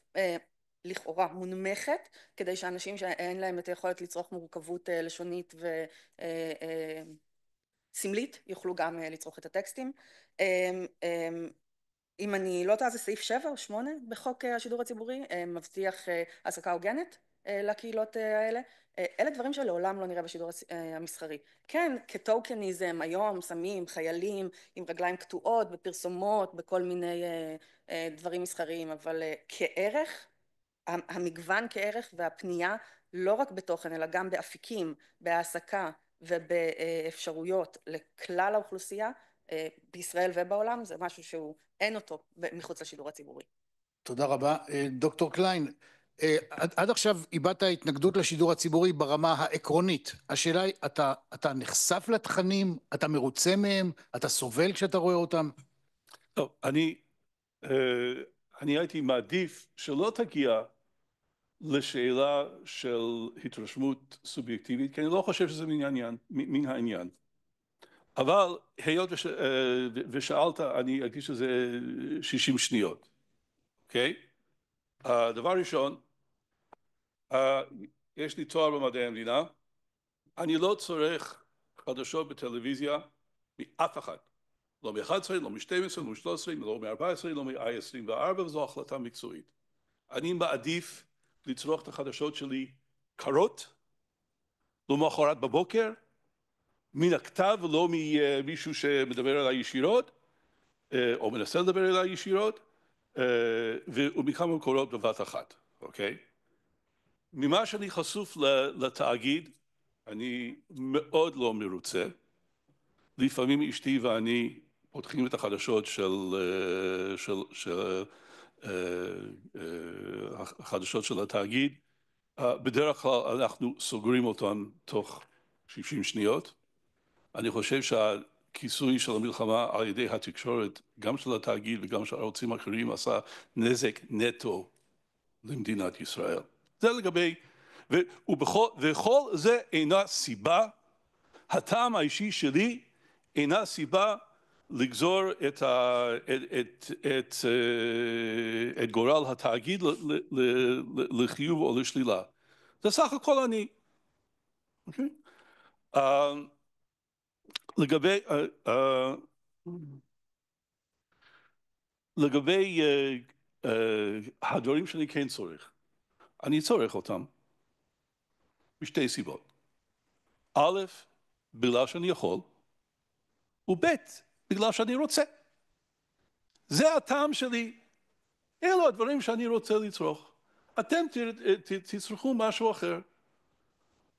לכאורה מונמכת, כדי שאנשים שאין להם את היכולת לצרוך מורכבות לשונית וסמלית יוכלו גם לצרוך את הטקסטים. אם אני לא טועה, זה סעיף 7 או 8 בחוק השידור הציבורי, מבטיח העסקה הוגנת לקהילות האלה. אלה דברים שלעולם לא נראה בשידור המסחרי. כן, כטוקניזם, היום שמים חיילים עם רגליים קטועות בפרסומות, בכל מיני דברים מסחריים, אבל כערך, המגוון כערך והפנייה לא רק בתוכן אלא גם באפיקים, בהעסקה ובאפשרויות לכלל האוכלוסייה בישראל ובעולם, זה משהו שהוא אין אותו מחוץ לשידור הציבורי. תודה רבה. דוקטור קליין, עד עכשיו איבדת התנגדות לשידור הציבורי ברמה העקרונית. השאלה היא, אתה נחשף לתכנים, אתה מרוצה מהם, אתה סובל כשאתה רואה אותם? טוב, אני הייתי מעדיף שלא תגיע לשאלה של התרשמות סובייקטיבית, כי אני לא חושב שזה מן העניין. אבל היות ושאלת, אני אקדיש לזה 60 שניות, אוקיי? הדבר ראשון, יש לי תואר במדעי המדינה, אני לא צורך חדשות בטלוויזיה מאף אחד, לא מ-11, לא מ-12, לא מ-13, לא מ-14, לא מ-24, וזו החלטה מקצועית. אני מעדיף לצרוך את החדשות שלי קרות, למחרת בבוקר, מן הכתב ולא ממישהו שמדבר אליי ישירות, או מנסה לדבר אליי ישירות, ומכמה מקורות בבת אחת, אוקיי? ממה שאני חשוף לתאגיד, אני מאוד לא מרוצה. לפעמים אשתי ואני פותחים את החדשות של החדשות של התאגיד, בדרך כלל אנחנו סוגרים אותן תוך 60 שניות. אני חושב שהכיסוי של המלחמה על ידי התקשורת, גם של התאגיד וגם של ערוצים אחרים, עשה נזק נטו למדינת ישראל. זה לגבי, וכל זה אינה סיבה, הטעם האישי שלי אינה סיבה לגזור את גורל התאגיד לחיוב או לשלילה. זה סך הכל אני. אוקיי? לגבי הדברים שאני כן צורך, אני צורך אותם בשתי סיבות. א', בגלל שאני יכול, וב', בגלל שאני רוצה. זה הטעם שלי. אלו הדברים שאני רוצה לצרוך. אתם תצרכו משהו אחר.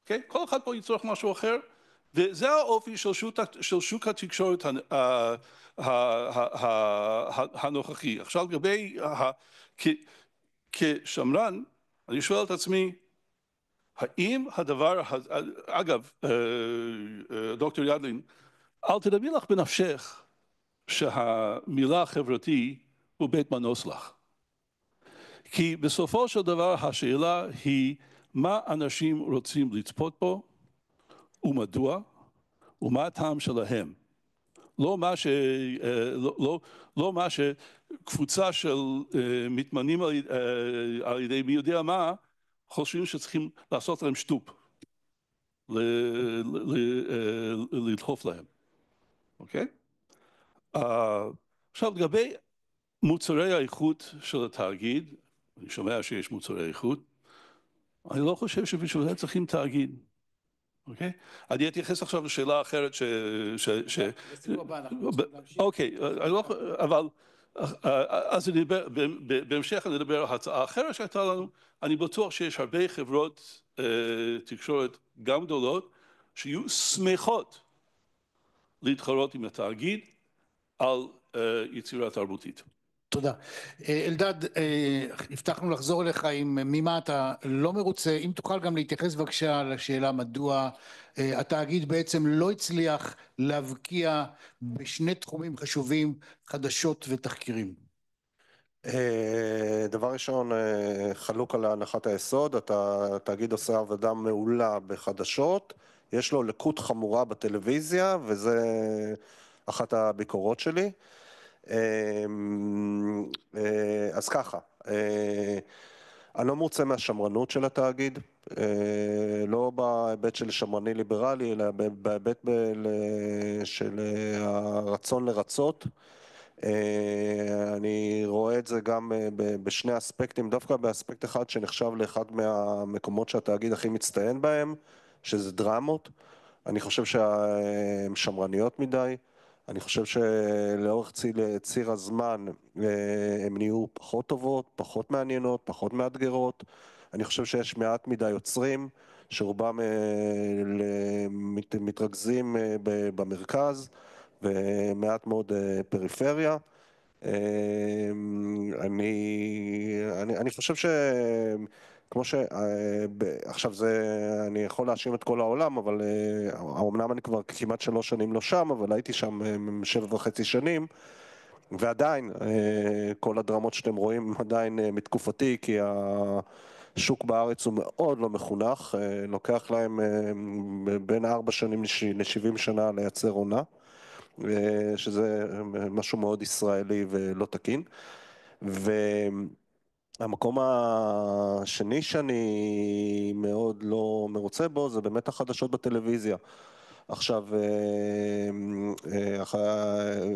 Okay? כל אחד פה יצרוך משהו אחר, וזה האופי של שוק התקשורת הנוכחי. עכשיו לגבי, כשמרן, אני שואל את עצמי, האם הדבר, אגב, דוקטור ידלין, אל תדמי לך בנפשך שהמילה חברתי הוא בית מנוס לך. כי בסופו של דבר השאלה היא מה אנשים רוצים לצפות בו ומדוע ומה הטעם שלהם. לא מה שקבוצה של מתמנים על ידי מי יודע מה חושבים שצריכים לעשות להם שטופ, לדחוף להם. אוקיי? עכשיו לגבי מוצרי האיכות של התאגיד, אני שומע שיש מוצרי איכות, אני לא חושב שבשביל זה צריכים תאגיד. אוקיי? אני אתייחס עכשיו לשאלה אחרת בסיבוב הבא אנחנו רוצים להמשיך. אוקיי, אבל אז בהמשך אני אדבר על הצעה אחרת שהייתה לנו. אני בטוח שיש הרבה חברות תקשורת גם גדולות שיהיו שמחות להתחרות עם התאגיד על יצירה תרבותית. תודה. אלדד, הבטחנו לחזור אליך עם ממה אתה לא מרוצה. אם תוכל גם להתייחס בבקשה לשאלה מדוע התאגיד בעצם לא הצליח להבקיע בשני תחומים חשובים, חדשות ותחקירים. דבר ראשון, חלוק על הנחת היסוד, התאגיד עושה עבודה מעולה בחדשות, יש לו לקות חמורה בטלוויזיה, וזה אחת הביקורות שלי. אז ככה, אני לא מרוצה מהשמרנות של התאגיד, לא בהיבט של שמרני ליברלי, אלא בהיבט של הרצון לרצות. אני רואה את זה גם בשני אספקטים, דווקא באספקט אחד שנחשב לאחד מהמקומות שהתאגיד הכי מצטיין בהם, שזה דרמות. אני חושב שהן שמרניות מדי, אני חושב שלאורך ציר הזמן הן נהיו פחות טובות, פחות מעניינות, פחות מאתגרות. אני חושב שיש מעט מדי יוצרים שרובם מתרכזים במרכז ומעט מאוד פריפריה. אני חושב כמו עכשיו אני יכול להאשים את כל העולם, אבל אמנם אני כבר כמעט 3 שנים לא שם, אבל הייתי שם 7.5 שנים, ועדיין כל הדרמות שאתם רואים עדיין מתקופתי, כי השוק בארץ הוא מאוד לא מחונך, לוקח להם בין 4 שנים ל70 שנה לייצר עונה, שזה משהו מאוד ישראלי ולא תקין. והמקום השני שאני מאוד לא מרוצה בו זה באמת החדשות בטלוויזיה. עכשיו,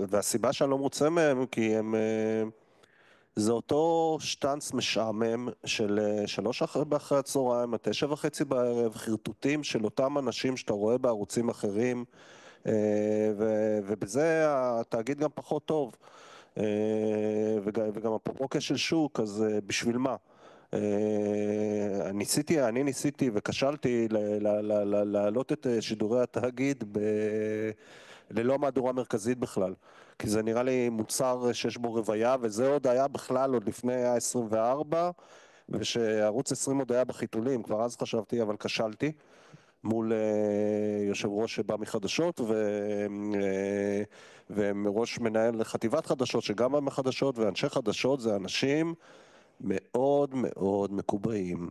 והסיבה שאני לא מרוצה מהם כי זה אותו שטנץ משעמם של 3 אחרי הצהריים, 9:30 בערב, חרטוטים של אותם אנשים שאתה רואה בערוצים אחרים, ובזה התאגיד גם פחות טוב, וגם אפרופו כשל שוק, אז בשביל מה? אני ניסיתי וכשלתי להעלות את שידורי התאגיד ללא מהדורה מרכזית בכלל, כי זה נראה לי מוצר שיש בו רוויה, וזה עוד היה בכלל עוד לפני ה-24, ושערוץ 20 עוד היה בחיתולים, כבר אז חשבתי, אבל כשלתי, מול יושב ראש שבא מחדשות, ומראש מנהל חטיבת חדשות, שגם הם מחדשות, ואנשי חדשות זה אנשים מאוד מאוד מקובעים.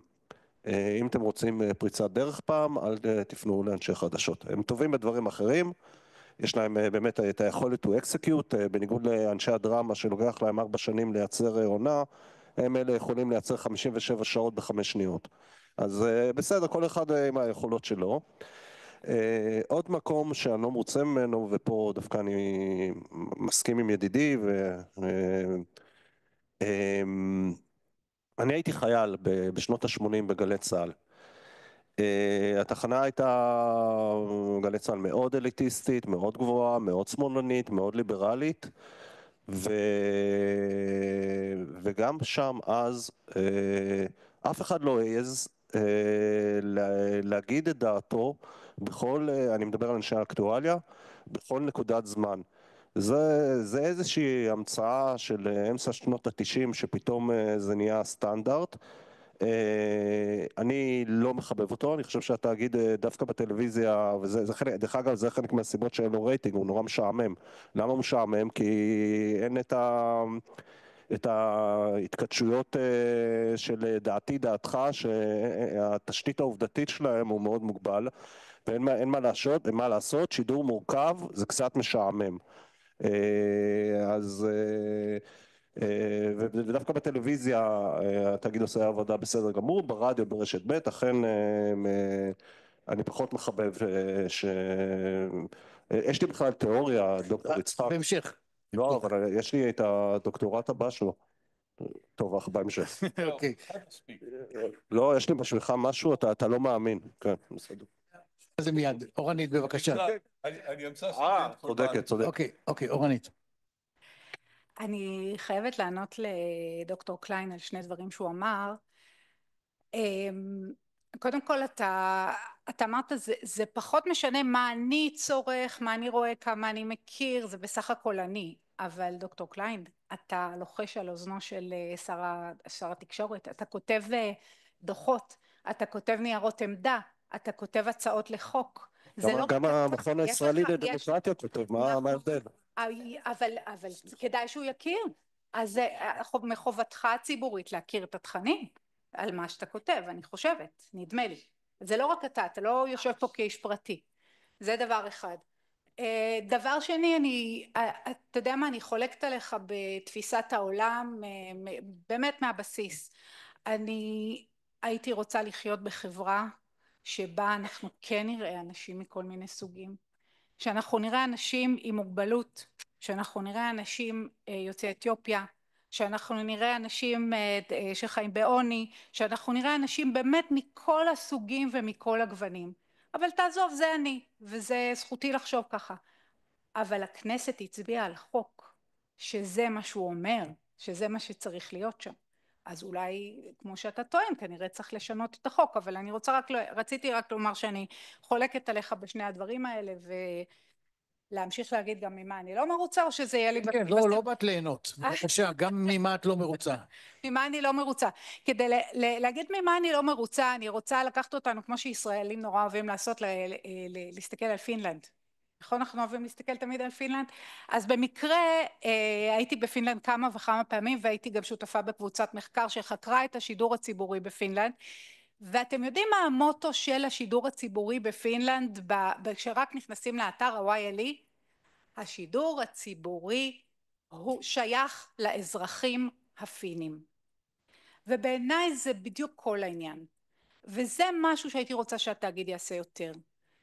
אם אתם רוצים פריצת דרך פעם, אל תפנו לאנשי חדשות. הם טובים בדברים אחרים, יש להם באמת את היכולת to execute, בניגוד לאנשי הדרמה שלוקח להם 4 שנים לייצר עונה, הם אלה יכולים לייצר 57 שעות ב5 שניות. אז בסדר, כל אחד עם היכולות שלו. עוד מקום שאני לא מרוצה ממנו, ופה דווקא אני מסכים עם ידידי, אני הייתי חייל בשנות ה-80 בגלי צה"ל. התחנה הייתה גלי צה"ל מאוד אליטיסטית, מאוד גבוהה, מאוד שמאלנית, מאוד ליברלית, וגם שם אז אף אחד לא העז להגיד את דעתו בכל, אני מדבר על אנשי האקטואליה, בכל נקודת זמן. זה איזושהי המצאה של אמצע שנות ה-90 שפתאום זה נהיה סטנדרט. אני לא מחבב אותו, אני חושב שהתאגיד דווקא בטלוויזיה, וזה חלק, דרך אגב זה חלק מהסיבות שאין לו רייטינג, הוא נורא משעמם. למה הוא משעמם? כי אין את ההתכתשויות של דעתי, דעתך, שהתשתית העובדתית שלהם הוא מאוד מוגבל, ואין מה לעשות, שידור מורכב זה קצת משעמם. אז ודווקא בטלוויזיה התאגיד עושה עבודה בסדר גמור, ברדיו ברשת ב' אכן אני פחות מחבב יש לי בכלל תיאוריה, דוקטור יצחק. בהמשך. לא, אבל יש לי את הדוקטורט הבא שלו. טוב, אך בהמשך. אוקיי. לא, יש לי בשבילך משהו, אתה לא מאמין. כן, בסדר. זה מיד. אורנית, בבקשה. אני אמצא צודקת. אוקיי, אורנית. אני חייבת לענות לדוקטור קליין על שני דברים שהוא אמר. קודם כל אתה אמרת זה פחות משנה מה אני צורך, מה אני רואה, כמה אני מכיר, זה בסך הכל אני. אבל דוקטור קליין, אתה לוחש על אוזנו של שר התקשורת, אתה כותב דוחות, אתה כותב ניירות עמדה, אתה כותב הצעות לחוק. גם המכון הישראלי לדמוקרטיה כותב, מה ההבדל? אבל כדאי שהוא יכיר. אז מחובתך הציבורית להכיר את התכנים על מה שאתה כותב, אני חושבת, נדמה לי. זה לא רק אתה לא יושב פה כאיש פרטי. זה דבר אחד. דבר שני, אתה יודע מה, אני חולקת עליך בתפיסת העולם, באמת מהבסיס. אני הייתי רוצה לחיות בחברה שבה אנחנו כן נראה אנשים מכל מיני סוגים. שאנחנו נראה אנשים עם מוגבלות, שאנחנו נראה אנשים יוצאי אתיופיה, שאנחנו נראה אנשים שחיים בעוני, שאנחנו נראה אנשים באמת מכל הסוגים ומכל הגוונים. אבל תעזוב, זה אני, וזה זכותי לחשוב ככה. אבל הכנסת הצביעה על חוק, שזה מה שהוא אומר, שזה מה שצריך להיות שם. אז אולי, כמו שאתה טוען, כנראה צריך לשנות את החוק, אבל אני רציתי רק לומר שאני חולקת עליך בשני הדברים האלה, להמשיך להגיד גם ממה אני לא מרוצה, או שזה יהיה לי... כן, לא באת ליהנות. בבקשה, גם ממה את לא מרוצה. ממה אני לא מרוצה. כדי להגיד ממה אני לא מרוצה, אני רוצה לקחת אותנו, כמו שישראלים נורא אוהבים לעשות, להסתכל על פינלנד. נכון? אנחנו אוהבים להסתכל תמיד על פינלנד. אז במקרה הייתי בפינלנד כמה וכמה פעמים, והייתי גם שותפה בקבוצת מחקר שחקרה את השידור הציבורי בפינלנד. ואתם יודעים מה המוטו של השידור הציבורי בפינלנד, כשרק נכנסים לאתר ה-YLE? השידור הציבורי הוא שייך לאזרחים הפינים. ובעיניי זה בדיוק כל העניין. וזה משהו שהייתי רוצה שהתאגיד יעשה יותר.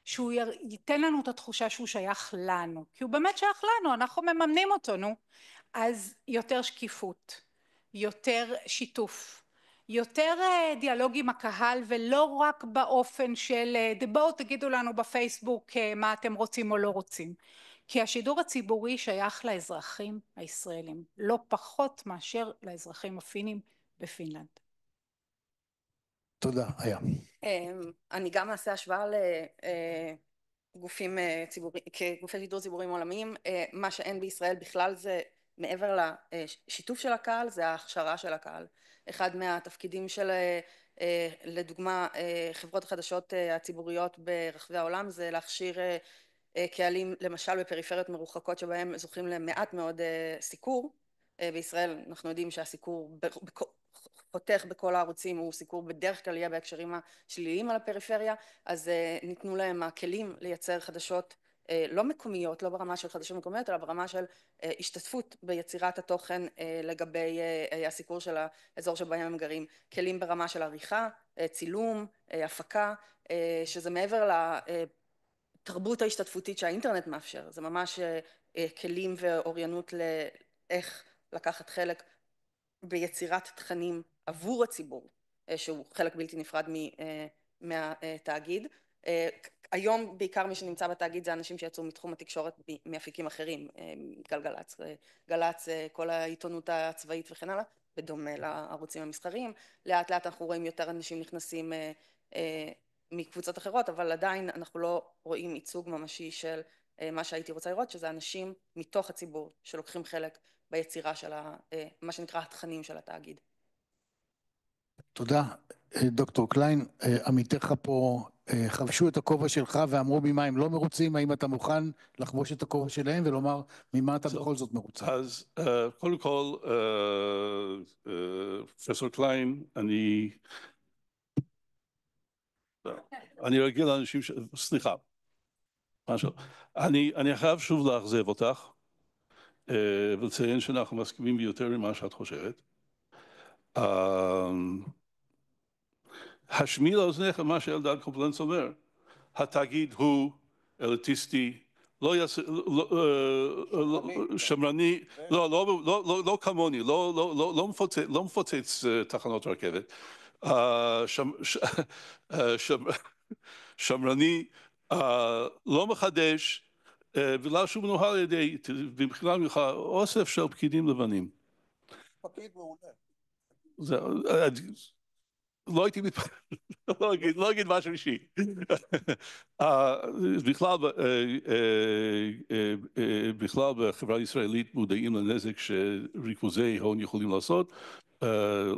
שהוא ייתן לנו את התחושה שהוא שייך לנו. כי הוא באמת שייך לנו, אנחנו מממנים אותו, נו. אז יותר שקיפות, יותר שיתוף. יותר דיאלוג עם הקהל, ולא רק באופן של בואו תגידו לנו בפייסבוק מה אתם רוצים או לא רוצים. כי השידור הציבורי שייך לאזרחים הישראלים, לא פחות מאשר לאזרחים הפינים בפינלנד. תודה, היה. אני גם אעשה השוואה כגופי שידור ציבוריים עולמיים. מה שאין בישראל בכלל זה, מעבר לשיתוף של הקהל, זה ההכשרה של הקהל. אחד מהתפקידים של, לדוגמה, חברות החדשות הציבוריות ברחבי העולם, זה להכשיר קהלים, למשל בפריפריות מרוחקות שבהם זוכים למעט מאוד סיקור. בישראל אנחנו יודעים שהסיקור חותך בכל הערוצים, הוא סיקור בדרך כלל יהיה בהקשרים השליליים על הפריפריה, אז ניתנו להם הכלים לייצר חדשות לא מקומיות, לא ברמה של חדשות מקומיות, אלא ברמה של השתתפות ביצירת התוכן לגבי הסיקור של האזור שבהם הם גרים. כלים ברמה של עריכה, צילום, הפקה, שזה מעבר לתרבות ההשתתפותית שהאינטרנט מאפשר. זה ממש כלים ואוריינות לאיך לקחת חלק ביצירת תכנים עבור הציבור, שהוא חלק בלתי נפרד מהתאגיד. היום בעיקר מי שנמצא בתאגיד זה אנשים שיצאו מתחום התקשורת מאפיקים אחרים, גל"צ, כל העיתונות הצבאית וכן הלאה, בדומה לערוצים המסחריים. לאט לאט אנחנו רואים יותר אנשים נכנסים מקבוצות אחרות, אבל עדיין אנחנו לא רואים ייצוג ממשי של מה שהייתי רוצה לראות, שזה אנשים מתוך הציבור שלוקחים חלק ביצירה של מה שנקרא התכנים של התאגיד. תודה. דוקטור קליין, עמיתיך פה חבשו את הכובע שלך ואמרו ממה הם לא מרוצים, האם אתה מוכן לחבוש את הכובע שלהם ולומר ממה אתה בכל זאת מרוצה? אז קודם כל, פרופסור קליין, אני רגיל לאנשים סליחה, משהו. אני חייב שוב לאכזב אותך, ולציין שאנחנו מסכימים ביותר ממה שאת חושבת. השמיעי לאוזניך מה שאלדד קובלנץ אומר, התאגיד הוא אליטיסטי, שמרני, לא כמוני, לא מפוצץ תחנות רכבת, שמרני, לא מחדש, בגלל שהוא מנוהל על ידי, במחילה ממך, אוסף של פקידים לבנים. פקיד מעולה. לא אגיד משהו אישי. בכלל בחברה הישראלית מודעים לנזק שריכוזי הון יכולים לעשות,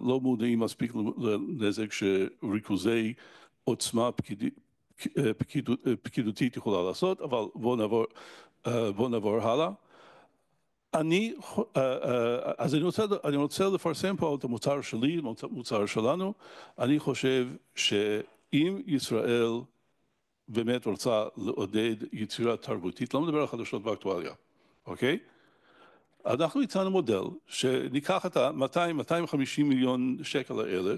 לא מודעים מספיק לנזק שריכוזי עוצמה פקידותית יכולה לעשות, אבל בואו נעבור הלאה. אז אני רוצה לפרסם פה את המוצר שלי, המוצר שלנו. אני חושב שאם ישראל באמת רוצה לעודד יצירה תרבותית, לא מדבר על חדשות באקטואליה, אוקיי? אנחנו הצענו מודל שניקח את ה-250 מיליון שקל האלה,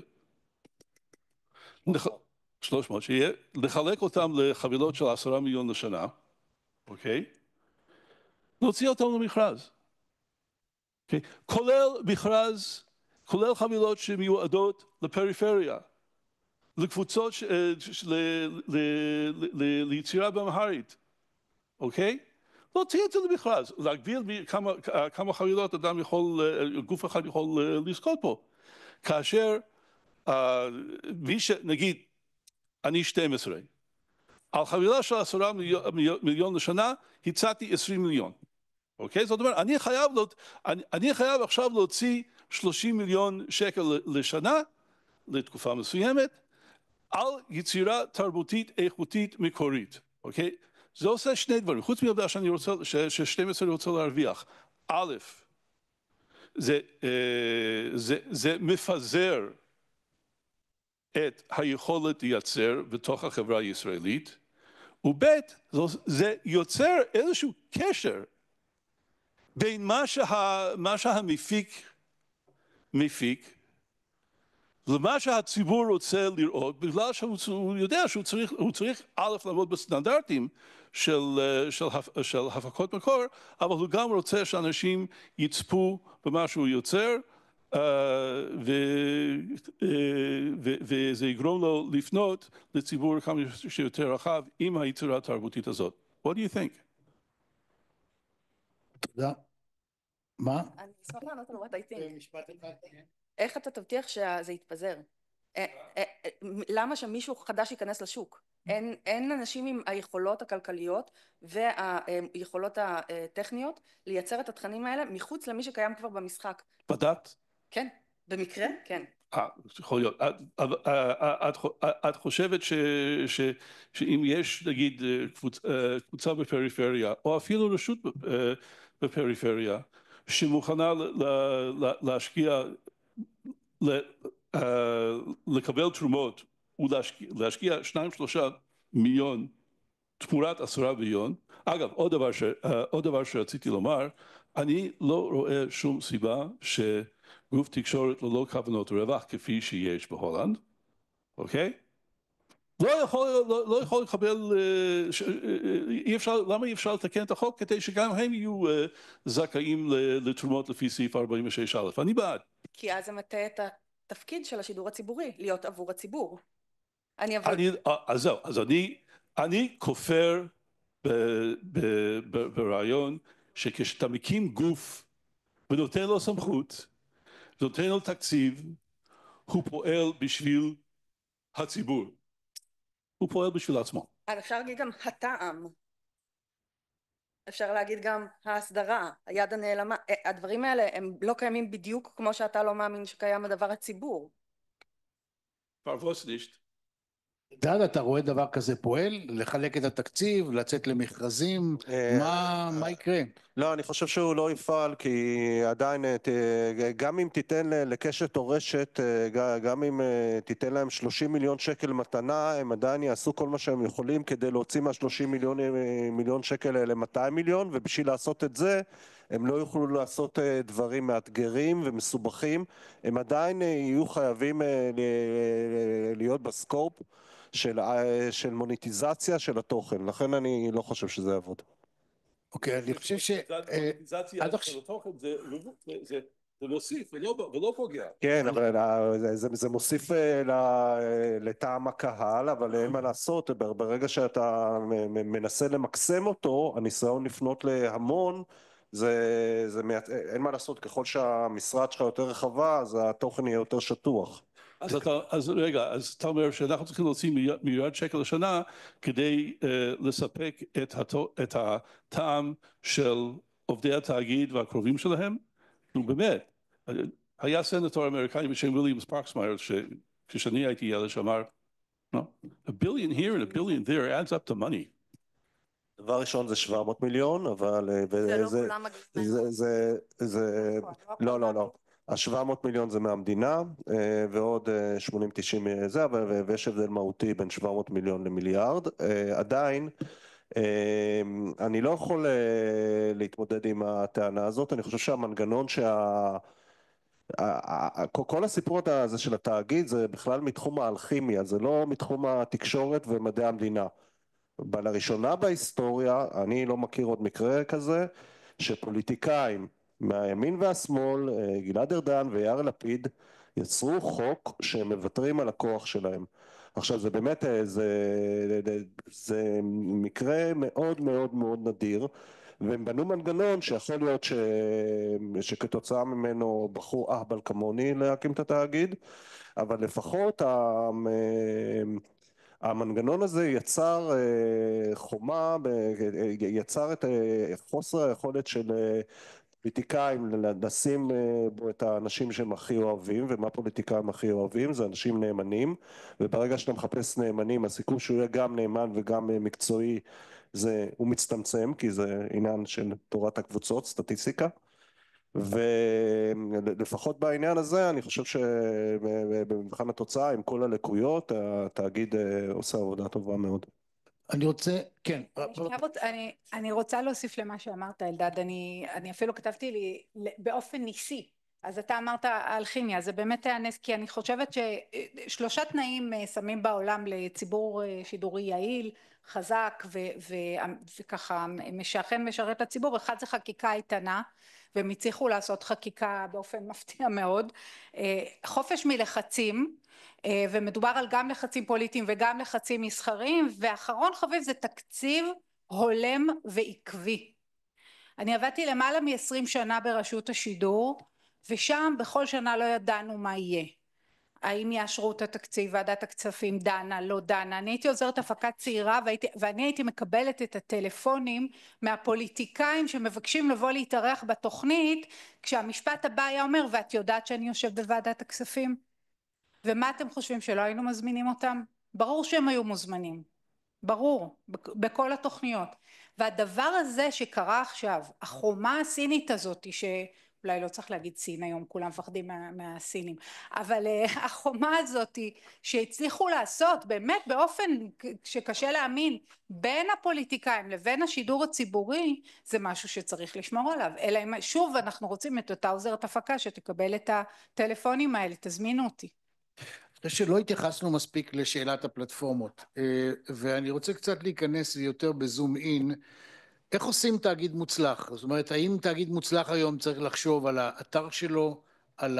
300 שיהיה, לחלק אותם לחבילות של 10 מיליון לשנה, אוקיי? נוציא אותם למכרז. כולל מכרז, כולל חבילות שמיועדות לפריפריה, לקבוצות, ליצירה באמהרית, אוקיי? להוציא את זה למכרז, להגביל כמה חבילות אדם יכול, גוף אחד יכול לזכות פה. כאשר, נגיד, אני 12, על חבילה של 10 מיליון לשנה, הצעתי 20 מיליון. אוקיי? זאת אומרת, אני חייב עכשיו להוציא 30 מיליון שקל לשנה, לתקופה מסוימת, על יצירה תרבותית איכותית מקורית, אוקיי? זה עושה שני דברים, חוץ מהעובדה ש-12 רוצה להרוויח. א', זה מפזר את היכולת לייצר בתוך החברה הישראלית, וב', זה יוצר איזשהו קשר בין מה שהמפיק מפיק למה שהציבור רוצה לראות, בגלל שהוא יודע שהוא צריך א' לעמוד בסטנדרטים של הפקות מקור, אבל הוא גם רוצה שאנשים יצפו במה שהוא יוצר, וזה יגרום לו לפנות לציבור כמה שיותר רחב עם היצירה התרבותית הזאת. What do you think? תודה. מה? אני אשמח לענות על what I think. איך אתה תבטיח שזה יתפזר? למה שמישהו חדש ייכנס לשוק? אין אנשים עם היכולות הכלכליות והיכולות הטכניות לייצר את התכנים האלה מחוץ למי שקיים כבר במשחק. בדעת? כן, במקרה, כן. יכול להיות. את חושבת שאם יש נגיד קבוצה בפריפריה או אפילו רשות בפריפריה שמוכנה להשקיע, לקבל תרומות ולהשקיע 2-3 מיליון תמורת 10 מיליון. אגב, עוד דבר שרציתי לומר, אני לא רואה שום סיבה שגוף תקשורת ללא כוונות רווח כפי שיש בהולנד, אוקיי? לא יכול לקבל, למה אי אפשר לתקן את החוק כדי שגם הם יהיו זכאים לתרומות לפי סעיף 46א? אני בעד. כי אז זה מטה את התפקיד של השידור הציבורי, להיות עבור הציבור. אז זהו, אז אני כופר ברעיון שכשאתה מקים גוף ונותן לו סמכות, ונותן לו תקציב, הוא פועל בשביל הציבור. הוא פועל בשביל עצמו. אפשר להגיד גם הטעם. אפשר להגיד גם ההסדרה, היד הנעלמה. הדברים האלה הם לא קיימים בדיוק כמו שאתה לא מאמין שקיים הדבר הציבור. פרבוסנישט. דן, אתה רואה דבר כזה פועל? לחלק את התקציב, לצאת למכרזים? מה יקרה? לא, אני חושב שהוא לא יפעל, כי עדיין, גם אם תיתן לקשת או רשת, גם אם תיתן להם 30 מיליון שקל מתנה, הם עדיין יעשו כל מה שהם יכולים כדי להוציא מה-30 מיליון שקל האלה 200 מיליון, ובשביל לעשות את זה, הם לא יוכלו לעשות דברים מאתגרים ומסובכים, הם עדיין יהיו חייבים להיות בסקופ של מוניטיזציה של התוכן, לכן אני לא חושב שזה יעבוד. אוקיי, אני חושב מוניטיזציה של התוכן זה מוסיף ולא פוגע. כן, אבל זה מוסיף לטעם הקהל, אבל אין מה לעשות, ברגע שאתה מנסה למקסם אותו, הניסיון לפנות להמון, אין מה לעשות, ככל שהמשרד שלך יותר רחבה, אז התוכן יהיה יותר שטוח. אז רגע, אז אתה אומר שאנחנו צריכים להוציא מיליארד שקל לשנה כדי לספק את הטעם של עובדי התאגיד והקרובים שלהם? נו באמת, היה סנטור אמריקאי בשם וויליאם ספרקסמייר, כשאני הייתי ילד שאמר, a billion here and a billion there adds up to money. דבר ראשון זה 700 מיליון, אבל זה לא כולם מגיעים. לא. ה-700 מיליון זה מהמדינה, ועוד 80-90 זה, ויש הבדל מהותי בין 700 מיליון למיליארד. עדיין, אני לא יכול להתמודד עם הטענה הזאת, אני חושב שהמנגנון כל הסיפור הזה של התאגיד זה בכלל מתחום האלכימיה, זה לא מתחום התקשורת ומדעי המדינה. לראשונה בהיסטוריה, אני לא מכיר עוד מקרה כזה, שפוליטיקאים מהימין והשמאל, גלעד ארדן ויאיר לפיד, יצרו חוק שהם מוותרים על הכוח שלהם. עכשיו זה באמת, זה מקרה מאוד מאוד מאוד נדיר, והם בנו מנגנון שיכול להיות שכתוצאה ממנו בחרו אהבל כמוני להקים את התאגיד, אבל לפחות המנגנון הזה יצר חומה, יצר את חוסר היכולת של פוליטיקאים לשים בו את האנשים שהם הכי אוהבים, ומה פוליטיקאים הכי אוהבים? זה אנשים נאמנים, וברגע שאתה מחפש נאמנים, הסיכוי שהוא יהיה גם נאמן וגם מקצועי, הוא מצטמצם, כי זה עניין של תורת הקבוצות, סטטיסטיקה, ולפחות בעניין הזה אני חושב שבמבחן התוצאה עם כל הלקויות התאגיד עושה עבודה טובה מאוד. אני רוצה, כן. אני רוצה להוסיף למה שאמרת אלדד, אני אפילו כתבתי לי באופן ניסי, אז אתה אמרת אלכימיה, זה באמת היה נס, כי אני חושבת ששלושה תנאים שמים בעולם לציבור שידורי יעיל, חזק וככה משרת לציבור. אחד זה חקיקה איתנה, והם הצליחו לעשות חקיקה באופן מפתיע מאוד, חופש מלחצים, ומדובר על גם לחצים פוליטיים וגם לחצים מסחריים, ואחרון חביב זה תקציב הולם ועקבי. אני עבדתי למעלה מ-20 שנה ברשות השידור, ושם בכל שנה לא ידענו מה יהיה. האם יאשרו את התקציב, ועדת הכספים דנה, לא דנה. אני הייתי עוזרת הפקת צעירה ואני הייתי מקבלת את הטלפונים מהפוליטיקאים שמבקשים לבוא להתארח בתוכנית, כשהמשפט הבא היה אומר, ואת יודעת שאני יושב בוועדת הכספים? ומה אתם חושבים, שלא היינו מזמינים אותם? ברור שהם היו מוזמנים, ברור, בכל התוכניות. והדבר הזה שקרה עכשיו, החומה הסינית הזאת, שאולי לא צריך להגיד סין היום, כולם מפחדים מהסינים, אבל החומה הזאת שהצליחו לעשות באמת באופן שקשה להאמין בין הפוליטיקאים לבין השידור הציבורי, זה משהו שצריך לשמור עליו. אלא אם שוב אנחנו רוצים את אותה עוזרת הפקה שתקבל את הטלפונים האלה, תזמינו אותי. אני חושב שלא התייחסנו מספיק לשאלת הפלטפורמות, ואני רוצה קצת להיכנס יותר בזום אין. איך עושים תאגיד מוצלח? זאת אומרת, האם תאגיד מוצלח היום צריך לחשוב על האתר שלו, על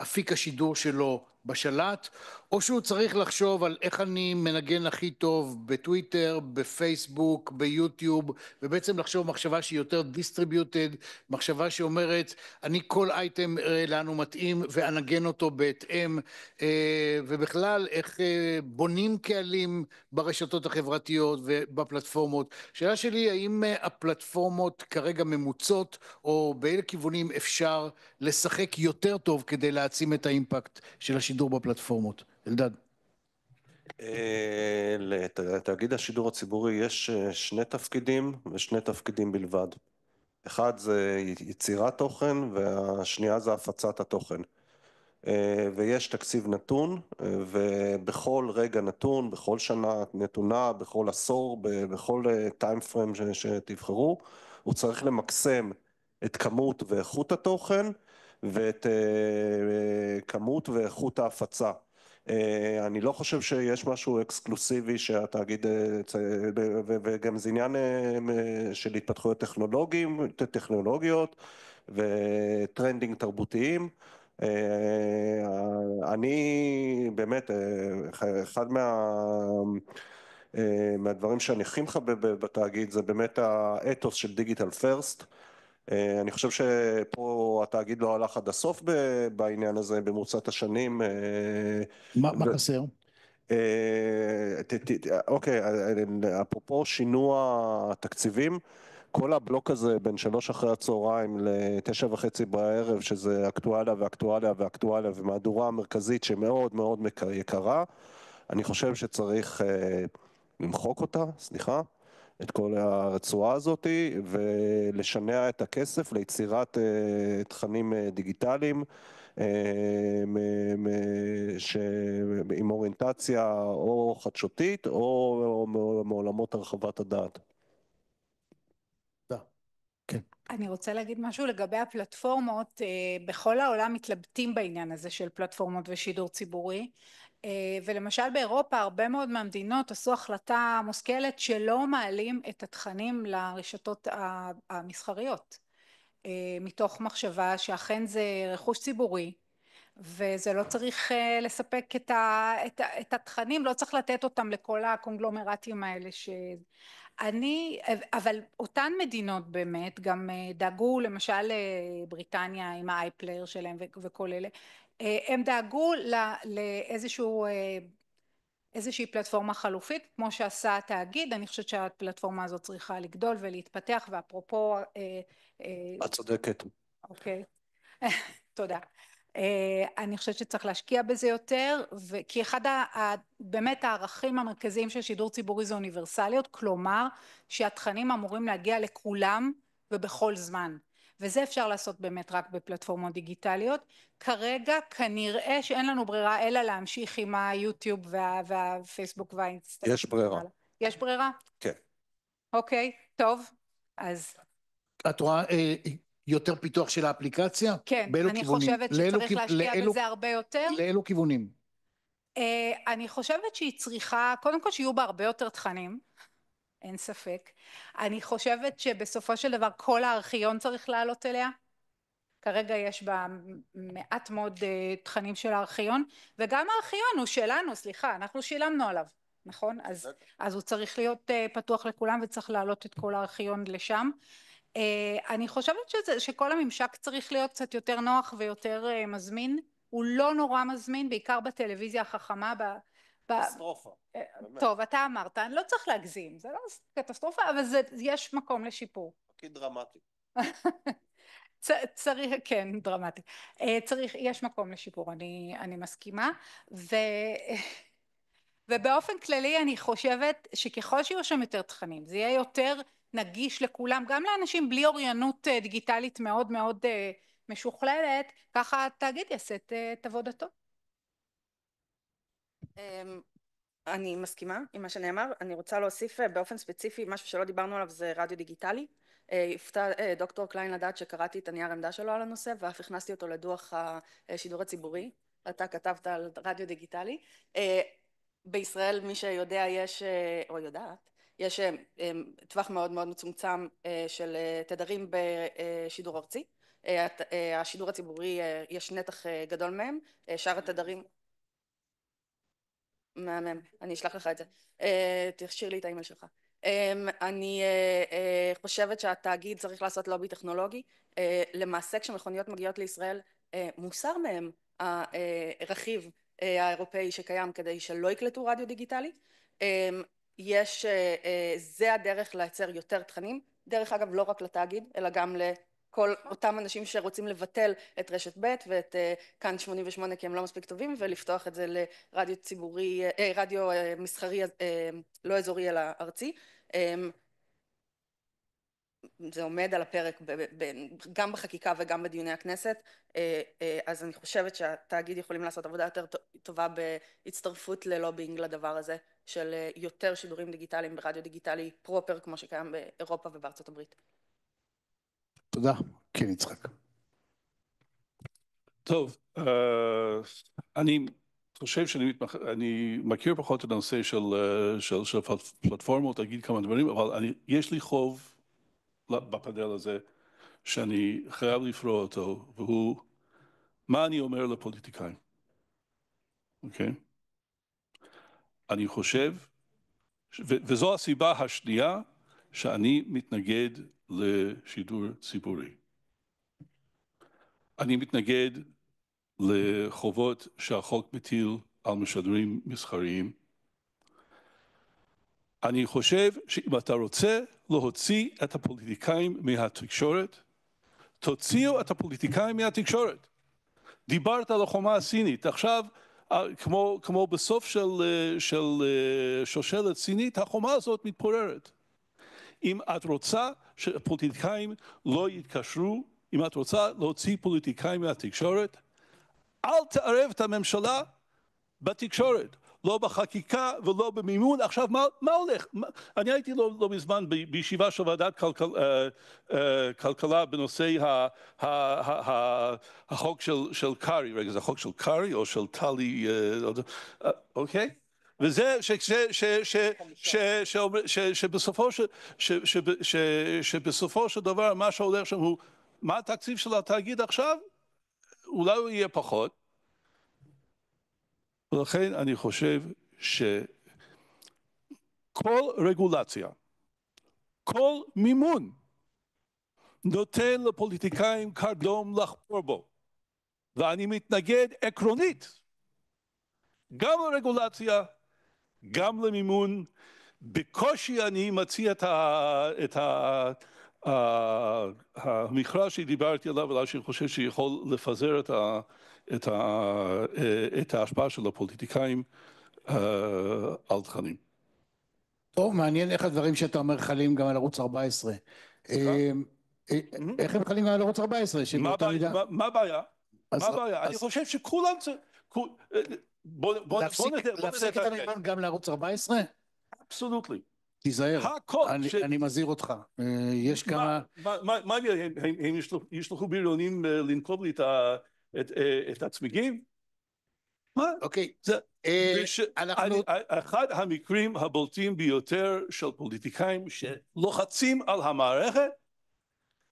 אפיק השידור שלו בשלט, או שהוא צריך לחשוב על איך אני מנגן הכי טוב בטוויטר, בפייסבוק, ביוטיוב, ובעצם לחשוב מחשבה שהיא יותר דיסטריביוטד, מחשבה שאומרת, אני כל אייטם לאן הוא מתאים ואנגן אותו בהתאם, ובכלל איך בונים קהלים ברשתות החברתיות ובפלטפורמות. שאלה שלי, האם הפלטפורמות כרגע ממוצות, או באילו כיוונים אפשר לשחק יותר טוב כדי להעצים את האימפקט של השידור בפלטפורמות? אלדד. לתאגיד השידור הציבורי יש שני תפקידים ושני תפקידים בלבד. אחד זה יצירת תוכן והשנייה זה הפצת התוכן. ויש תקציב נתון, ובכל רגע נתון, בכל שנה נתונה, בכל עשור, בכל טיים פריים שתבחרו, הוא צריך למקסם את כמות ואיכות התוכן ואת כמות ואיכות ההפצה. אני לא חושב שיש משהו אקסקלוסיבי שהתאגיד, וגם זה עניין של התפתחויות טכנולוגיות וטרנדינג תרבותיים. אני באמת, אחד מהדברים שאני הכי מחבב בתאגיד זה באמת האתוס של דיגיטל פרסט. אני חושב שפה התאגיד לא הלך עד הסוף בעניין הזה במרוצת השנים. מה חסר? אוקיי, אפרופו שינוע תקציבים, כל הבלוק הזה בין 3 אחרי הצהריים ל9:30 בערב, שזה אקטואליה ואקטואליה ואקטואליה ומהדורה המרכזית שמאוד מאוד יקרה, אני חושב שצריך למחוק אותה, סליחה, את כל הרצועה הזאת, ולשנע את הכסף ליצירת תכנים דיגיטליים עם אוריינטציה או חדשותית או מעולמות הרחבת הדעת. אני רוצה להגיד משהו לגבי הפלטפורמות. בכל העולם מתלבטים בעניין הזה של פלטפורמות ושידור ציבורי, ולמשל באירופה הרבה מאוד מהמדינות עשו החלטה מושכלת שלא מעלים את התכנים לרשתות המסחריות, מתוך מחשבה שאכן זה רכוש ציבורי וזה לא צריך לספק את התכנים, לא צריך לתת אותם לכל הקונגלומרטים האלה אבל אותן מדינות באמת גם דאגו, למשל בריטניה עם האייפלייר שלהם וכל אלה, הם דאגו לאיזושהי פלטפורמה חלופית כמו שעשה התאגיד. אני חושבת שהפלטפורמה הזאת צריכה לגדול ולהתפתח, ואפרופו את צודקת. אוקיי, תודה. אני חושבת שצריך להשקיע בזה יותר, כי אחד באמת הערכים המרכזיים של שידור ציבורי זה אוניברסליות, כלומר שהתכנים אמורים להגיע לכולם ובכל זמן, וזה אפשר לעשות באמת רק בפלטפורמות דיגיטליות. כרגע כנראה שאין לנו ברירה אלא להמשיך עם היוטיוב והפייסבוק והאינסטגרם. יש ברירה. יש ברירה? כן. אוקיי, טוב, אז את רואה יותר פיתוח של האפליקציה? כן, אני חושבת שצריך להשקיע בזה הרבה יותר. לאילו כיוונים? אני חושבת שהיא צריכה, קודם כל שיהיו בה הרבה יותר תכנים, אין ספק. אני חושבת שבסופו של דבר כל הארכיון צריך לעלות אליה. כרגע יש בה מעט מאוד תכנים של הארכיון, וגם הארכיון הוא שלנו, סליחה, אנחנו שילמנו עליו, נכון? אז הוא צריך להיות פתוח לכולם וצריך לעלות את כל הארכיון לשם. אני חושבת שכל הממשק צריך להיות קצת יותר נוח ויותר מזמין הוא לא נורא מזמין, בעיקר בטלוויזיה החכמה. קטסטרופה. טוב, אתה אמרת, אני לא צריך להגזים, זה לא קטסטרופה, אבל יש מקום לשיפור. הכי דרמטי. צריך, כן, דרמטי. יש מקום לשיפור, אני מסכימה, ובאופן כללי אני חושבת שככל שיהיו שם יותר תכנים, זה יהיה יותר נגיש לכולם, גם לאנשים בלי אוריינות דיגיטלית מאוד מאוד משוכללת, ככה התאגיד יעשה את עבודתו. אני מסכימה עם מה שנאמר, אני רוצה להוסיף באופן ספציפי משהו שלא דיברנו עליו, זה רדיו דיגיטלי. הפתע דוקטור קליין לדעת שקראתי את הנייר עמדה שלו על הנושא ואף הכנסתי אותו לדוח השידור הציבורי. אתה כתבת על רדיו דיגיטלי. בישראל מי שיודע יש, או יודעת, יש טווח מאוד מאוד מצומצם של תדרים בשידור ארצי. השידור הציבורי יש נתח גדול מהם, שאר התדרים... מהמם, אני אשלח לך את זה. תשאיר לי את האימייל שלך. אני חושבת שהתאגיד צריך לעשות לובי טכנולוגי. למעשה כשמכוניות מגיעות לישראל מוסר מהם הרכיב האירופאי שקיים כדי שלא יקלטו רדיו דיגיטלי. זה הדרך לייצר יותר תכנים, דרך אגב לא רק לתאגיד אלא גם לכל אותם אנשים שרוצים לבטל את רשת ב' ואת כאן 88 כי הם לא מספיק טובים ולפתוח את זה לרדיו ציבורי, רדיו מסחרי לא אזורי אלא ארצי. זה עומד על הפרק גם בחקיקה וגם בדיוני הכנסת, אז אני חושבת שהתאגיד יכולים לעשות עבודה יותר טובה בהצטרפות ללובינג לדבר הזה של יותר שידורים דיגיטליים ברדיו דיגיטלי פרופר כמו שקיים באירופה ובארצות הברית. תודה. כן, יצחק. טוב, אני חושב שאני מכיר פחות את הנושא של פלטפורמות, אגיד כמה דברים, אבל יש לי חוב בפאנל הזה שאני חייב לפרוע אותו, והוא מה אני אומר לפוליטיקאים, אוקיי? אני חושב, וזו הסיבה השנייה שאני מתנגד לשידור ציבורי. אני מתנגד לחובות שהחוק מטיל על משדרים מסחריים. אני חושב שאם אתה רוצה להוציא את הפוליטיקאים מהתקשורת, תוציאו את הפוליטיקאים מהתקשורת. דיברת על החומה הסינית, עכשיו כמו בסוף של שושלת סינית, החומה הזאת מתפוררת. אם את רוצה שפוליטיקאים לא יתקשרו, אם את רוצה להוציא פוליטיקאים מהתקשורת, אל תערב את הממשלה בתקשורת, לא בחקיקה ולא במימון. עכשיו מה הולך? אני הייתי לא מזמן בישיבה של ועדת כלכלה בנושא החוק של קארי, רגע זה החוק של קארי או של טלי, אוקיי? וזה שבסופו של דבר מה שהולך שם הוא מה התקציב של התאגיד עכשיו? אולי הוא יהיה פחות. ולכן אני חושב שכל רגולציה, כל מימון נותן לפוליטיקאים קרדום לחפור בו. ואני מתנגד עקרונית גם לרגולציה, גם למימון. בקושי אני מציע את המכרז שדיברתי עליו, ולא שאני חושב שיכול לפזר את ההשפעה של הפוליטיקאים על תכנים. טוב, מעניין איך הדברים שאתה אומר חלים גם על ערוץ 14. איך הם חלים גם על ערוץ 14? מה הבעיה? מה הבעיה? אני חושב שכולם בוא להפסיק את המימון גם לערוץ 14? אבסולוטלי. תיזהר, אני מזהיר אותך. יש כמה... מה הם ישלחו בריונים לנקוב לי את הצמיגים? מה? אוקיי. אחד המקרים הבולטים ביותר של פוליטיקאים שלוחצים על המערכת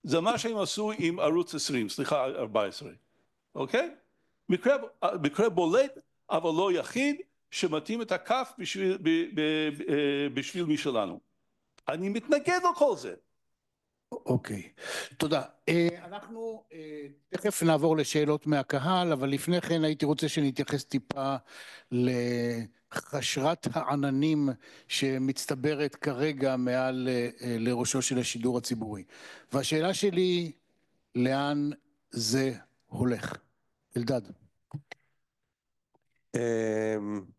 זה מה שהם עשו עם ערוץ 20, סליחה, 14. אוקיי? מקרה בולט אבל לא יחיד שמתאים את הכף בשביל מי שלנו. אני מתנגד לכל זה. אוקיי, תודה. אנחנו תכף נעבור לשאלות מהקהל, אבל לפני כן הייתי רוצה שנתייחס טיפה לחשרת העננים שמצטברת כרגע מעל לראשו של השידור הציבורי. והשאלה שלי, לאן זה הולך? אלדד.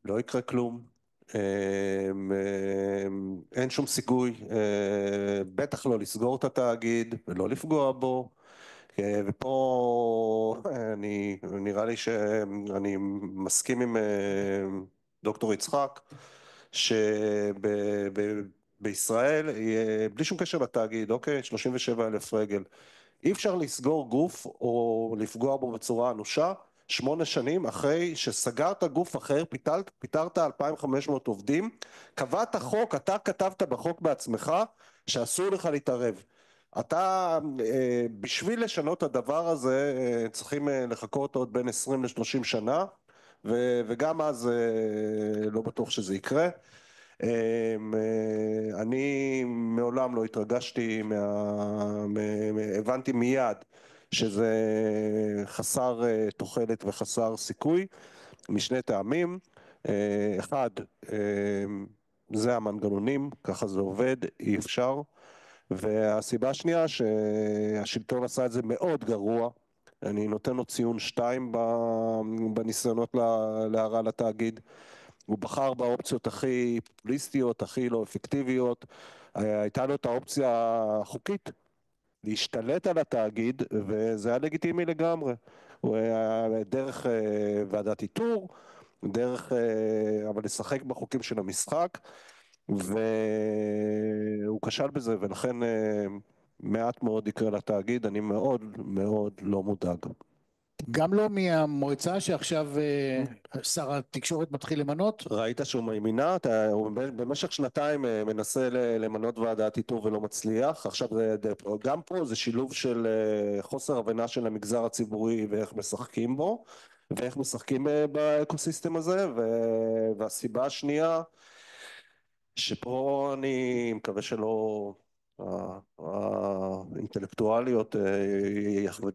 לא יקרה כלום. אין שום סיכוי, בטח לא לסגור את התאגיד ולא לפגוע בו. ופה נראה לי שאני מסכים עם דוקטור יצחק שבישראל, בלי שום קשר לתאגיד, אוקיי, 37,000 רגל, אי אפשר לסגור גוף או לפגוע בו בצורה אנושה 8 שנים אחרי שסגרת גוף אחר, פיטרת 2,500 עובדים, קבעת חוק, אתה כתבת בחוק בעצמך שאסור לך להתערב. אתה, בשביל לשנות את הדבר הזה, צריכים לחכות עוד בין 20 ל-30 שנה, וגם אז לא בטוח שזה יקרה. אני מעולם לא התרגשתי, הבנתי מיד שזה חסר תוחלת וחסר סיכוי, משני טעמים. אחד, זה המנגנונים, ככה זה עובד, אי אפשר. והסיבה השנייה שהשלטון עשה את זה מאוד גרוע, אני נותן לו ציון 2 בניסיונות להרע לתאגיד. הוא בחר באופציות הכי פופוליסטיות, הכי לא אפקטיביות. הייתה לו את האופציה החוקית להשתלט על התאגיד, וזה היה לגיטימי לגמרי. הוא היה דרך ועדת איתור, דרך אבל לשחק בחוקים של המשחק, והוא כשל בזה, ולכן מעט מאוד יקרה לתאגיד. אני מאוד מאוד לא מודאג. גם לא מהמועצה שעכשיו שר התקשורת מתחיל למנות? ראית שהוא מימינה, הוא במשך 2 מנסה למנות ועדת איתור ולא מצליח. עכשיו גם פה זה שילוב של חוסר הבנה של המגזר הציבורי ואיך משחקים בו ואיך משחקים באקוסיסטם הזה. והסיבה השנייה שפה אני מקווה שלא האינטלקטואליות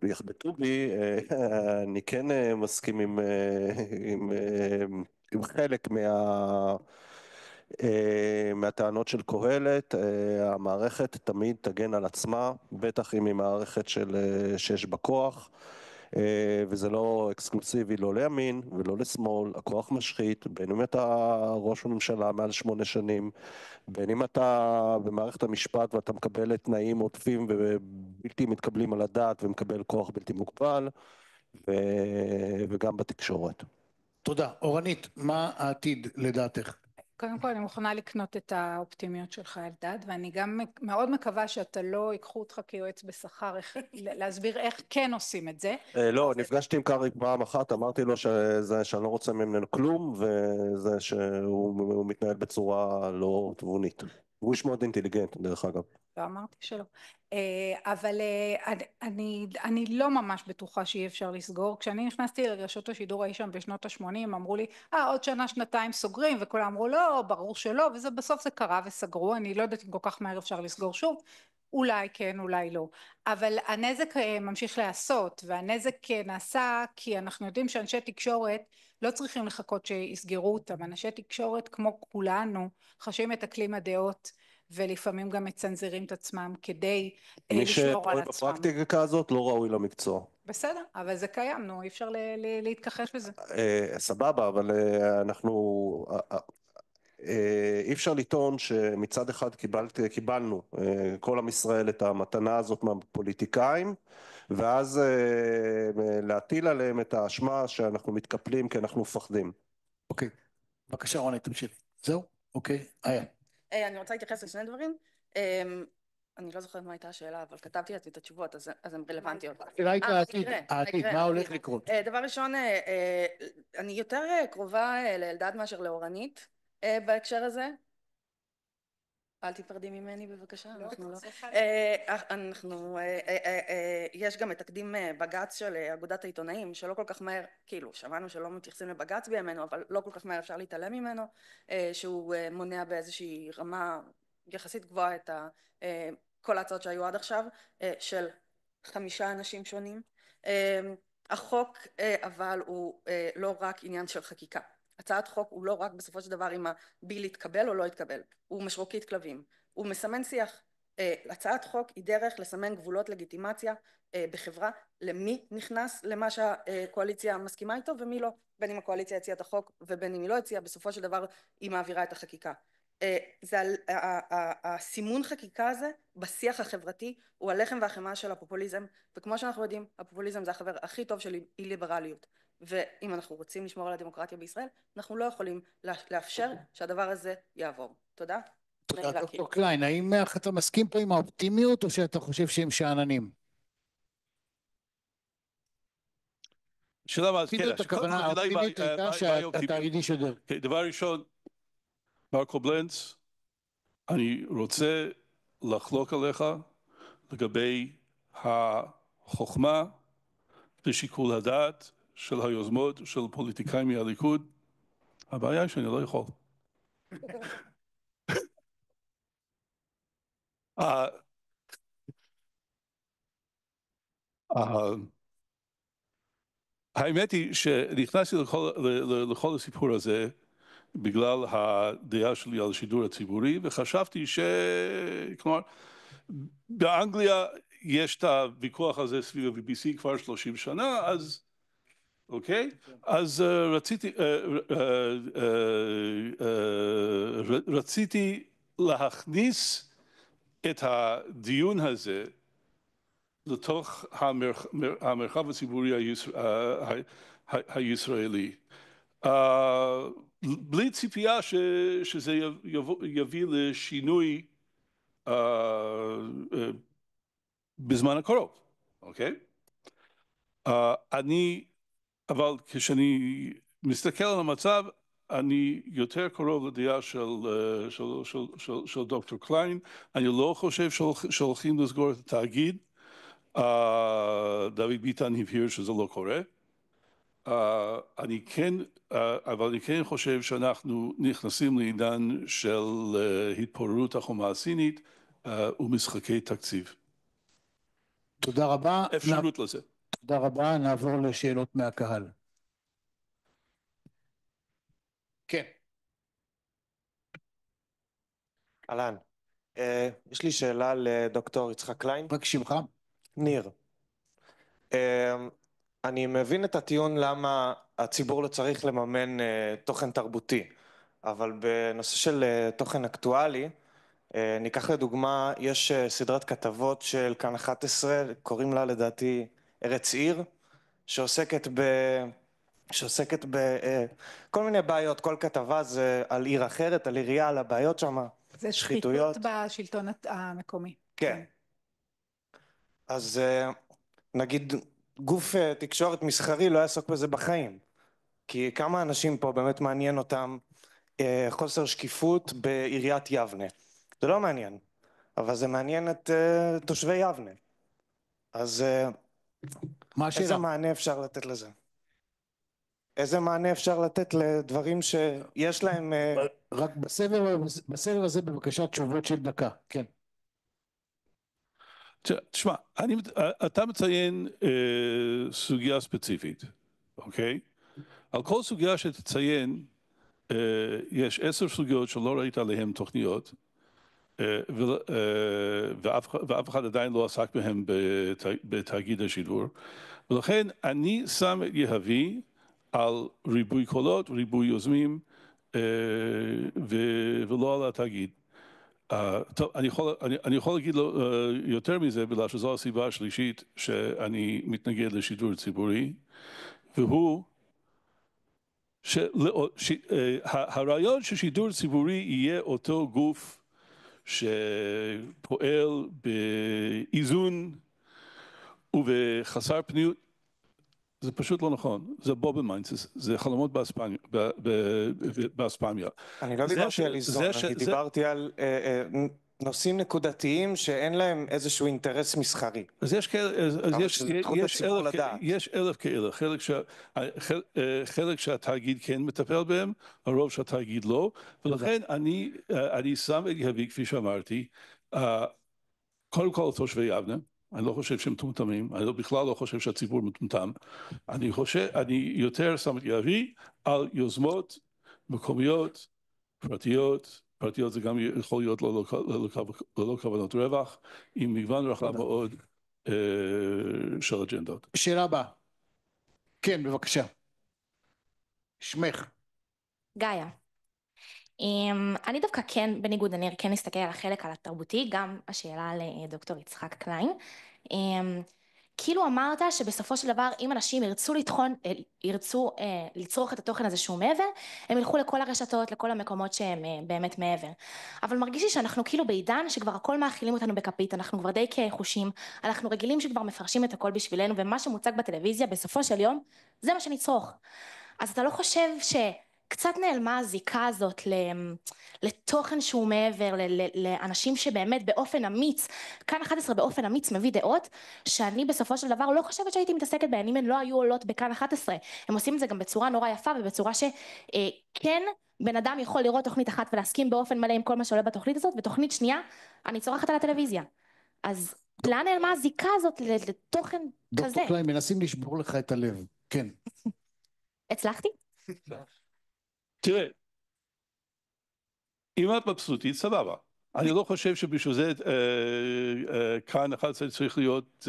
יחבטו בי, אני כן מסכים עם חלק מהטענות של קהלת. המערכת תמיד תגן על עצמה, בטח אם היא מערכת שיש בה כוח, וזה לא אקסקלוסיבי לא לימין ולא לשמאל. הכוח משחית, בין אם אתה ראש הממשלה מעל 8 שנים, בין אם אתה במערכת המשפט ואתה מקבל תנאים עודפים ובלתי מתקבלים על הדעת ומקבל כוח בלתי מוגבל, וגם בתקשורת. תודה. אורנית, מה העתיד לדעתך? קודם כל אני מוכנה לקנות את האופטימיות שלך אלדד, ואני גם מאוד מקווה שאתה לא ייקחו אותך כיועץ בשכר להסביר איך כן עושים את זה. לא, נפגשתי עם קארי פעם אחת, אמרתי לו שאני לא רוצה ממנו כלום, וזה שהוא מתנהל בצורה לא תבונית. הוא איש מאוד אינטליגנט דרך אגב. לא אמרתי שלא, אבל אני לא ממש בטוחה שאי אפשר לסגור. כשאני נכנסתי לרשות השידור אי שם בשנות ה-80 אמרו לי עוד שנה שנתיים סוגרים, וכולם אמרו לא, ברור שלא, וזה בסוף זה קרה וסגרו. אני לא יודעת אם כל כך מהר אפשר לסגור שוב, אולי כן אולי לא, אבל הנזק ממשיך לעשות, והנזק נעשה כי אנחנו יודעים שאנשי תקשורת לא צריכים לחכות שיסגרו אותם. אנשי תקשורת כמו כולנו חשים את אקלים הדעות ולפעמים גם מצנזרים את עצמם כדי לשמור על עצמם. מי שפועל בפרקטיקה הזאת לא ראוי למקצוע. בסדר, אבל זה קיים, נו, אי אפשר להתכחש בזה. סבבה, אבל אי אפשר לטעון שמצד אחד קיבלנו כל עם ישראל את המתנה הזאת מהפוליטיקאים, ואז להטיל עליהם את האשמה שאנחנו מתקפלים כי אנחנו מפחדים. אוקיי, בבקשה רונית, תמשיך. זהו? אוקיי, איה. אני רוצה להתייחס לשני דברים. אני לא זוכרת מה הייתה השאלה, אבל כתבתי לעצמי את התשובות, אז הן רלוונטיות. השאלה הייתה העתיד, מה הולך לקרות? דבר ראשון, אני יותר קרובה לאלדד מאשר לאורנית בהקשר הזה. אל תפרדי ממני בבקשה, יש גם את תקדים בג"ץ של אגודת העיתונאים שלא כל כך מהר, כאילו שמענו שלא מתייחסים לבג"ץ בימינו, אבל לא כל כך מהר אפשר להתעלם ממנו, שהוא מונע באיזושהי רמה יחסית גבוהה את כל ההצעות שהיו עד עכשיו של 5 אנשים שונים. החוק אבל הוא לא רק עניין של חקיקה. הצעת חוק הוא לא רק בסופו של דבר אם הביל יתקבל או לא יתקבל, הוא משרוקית כלבים, הוא מסמן שיח. הצעת חוק היא דרך לסמן גבולות לגיטימציה בחברה, למי נכנס למה שהקואליציה מסכימה איתו ומי לא, בין אם הקואליציה הציעה את החוק ובין אם היא לא הציעה, בסופו של דבר היא מעבירה את החקיקה. הסימון חקיקה הזה בשיח החברתי הוא הלחם והחמאה של הפופוליזם, וכמו שאנחנו יודעים הפופוליזם זה החבר הכי טוב של אי ליברליות, ואם אנחנו רוצים לשמור על הדמוקרטיה בישראל אנחנו לא יכולים לאפשר שהדבר הזה יעבור. תודה. תודה דוקטור קליין. האם אתה מסכים פה עם האופטימיות או שאתה חושב שהם שאננים? שאלה האופטימיות הכוונה, האופטימיות הייתה שהתאגיד ישדר. דבר ראשון, מר קובלנץ, אני רוצה לחלוק עליך לגבי החוכמה ושיקול הדעת של היוזמות של פוליטיקאים מהליכוד. הבעיה היא שאני לא יכול. האמת היא שנכנסתי לכל הסיפור הזה בגלל הדעה שלי על השידור הציבורי, וחשבתי כלומר, באנגליה יש את הוויכוח הזה סביב ה-BBC כבר 30 שנה, אז אוקיי? אז רציתי להכניס את הדיון הזה לתוך המרחב הציבורי הישראלי. בלי ציפייה שזה יביא לשינוי בזמן הקרוב, אוקיי? אבל כשאני מסתכל על המצב, אני יותר קרוב לדעה של דוקטור קליין. אני לא חושב שהולכים לסגור את התאגיד. דוד ביטן הבהיר שזה לא קורה. אבל אני כן חושב שאנחנו נכנסים לעידן של התפוררות החומה הסינית ומשחקי תקציב. תודה רבה. אפשרות לזה. תודה רבה. נעבור לשאלות מהקהל. כן. אהלן. יש לי שאלה לדוקטור יצחק קליין. רק שמך? ניר. אני מבין את הטיעון למה הציבור לא צריך לממן תוכן תרבותי, אבל בנושא של תוכן אקטואלי, ניקח לדוגמה, יש סדרת כתבות של כאן 11, קוראים לה לדעתי ארץ עיר, שעוסקת בכל מיני בעיות. כל כתבה זה על עיר אחרת, על עירייה, על הבעיות שם, זה שחיתות בשלטון המקומי. כן. אז נגיד גוף תקשורת מסחרי לא יעסוק בזה בחיים, כי כמה אנשים פה באמת מעניין אותם חוסר שקיפות בעיריית יבנה. זה לא מעניין, אבל זה מעניין את תושבי יבנה. אז איזה מענה אפשר לתת לזה? איזה מענה אפשר לתת לדברים שיש להם... רק בסבב הזה בבקשה תשובות של דקה. כן. תשמע, אתה מציין סוגיה ספציפית, אוקיי? על כל סוגיה שתציין, יש 10 סוגיות שלא ראית עליהן תוכניות, ואף אחד עדיין לא עסק בהן בתאגיד השידור, ולכן אני שם את יהבי על ריבוי קולות, ריבוי יוזמים, ולא על התאגיד. טוב, אני יכול להגיד לו יותר מזה, בגלל שזו הסיבה השלישית שאני מתנגד לשידור ציבורי, והוא הרעיון ששידור ציבורי יהיה אותו גוף שפועל באיזון ובחסר פניות, זה פשוט לא נכון. זה בובלמיינדס, זה חלומות באספמיה. אני לא דיברתי על איזון, אני דיברתי על נושאים נקודתיים שאין להם איזשהו אינטרס מסחרי. אז יש אלף כאלה, חלק שהתאגיד כן מטפל בהם, הרוב שהתאגיד לא, ולכן אני שם את יהבי, כפי שאמרתי, קודם כל תושבי יבנה, אני לא חושב שהם מטומטמים, אני בכלל לא חושב שהציבור מטומטם, אני יותר שם את יהבי על יוזמות מקומיות, פרטיות זה גם יכול להיות ללא כוונות רווח, עם מגוון רחב מאוד של אג'נדות. שאלה הבאה. כן, בבקשה. שמך. גאיה. אני דווקא כן, בניגוד אני כן אסתכל על החלק על התרבותי, גם השאלה לדוקטור יצחק קליין. כאילו אמרת שבסופו של דבר אם אנשים ירצו לצרוך את התוכן הזה שהוא מעבר, הם ילכו לכל הרשתות, לכל המקומות שהם באמת מעבר. אבל מרגיש לי שאנחנו כאילו בעידן שכבר הכל מאכילים אותנו בכפית, אנחנו כבר די כחושים, אנחנו רגילים שכבר מפרשים את הכל בשבילנו, ומה שמוצג בטלוויזיה בסופו של יום זה מה שנצרוך. אז אתה לא חושב שקצת נעלמה הזיקה הזאת לתוכן שהוא מעבר, לאנשים שבאמת באופן אמיץ, כאן 11 באופן אמיץ מביא דעות, שאני בסופו של דבר לא חושבת שהייתי מתעסקת בהן, אם הן לא היו עולות בכאן 11. הם עושים את זה גם בצורה נורא יפה, ובצורה שכן בן אדם יכול לראות תוכנית אחת ולהסכים באופן מלא עם כל מה שעולה בתוכנית הזאת, ותוכנית שנייה אני צורכת על הטלוויזיה. אז לאן נעלמה הזיקה הזאת לתוכן כזה? דוקטור קליין, מנסים לשבור לך את הלב. כן. הצלחתי? תראה, אם את מבסוטית, סבבה. אני לא חושב שבשביל זה כאן 11 צריך להיות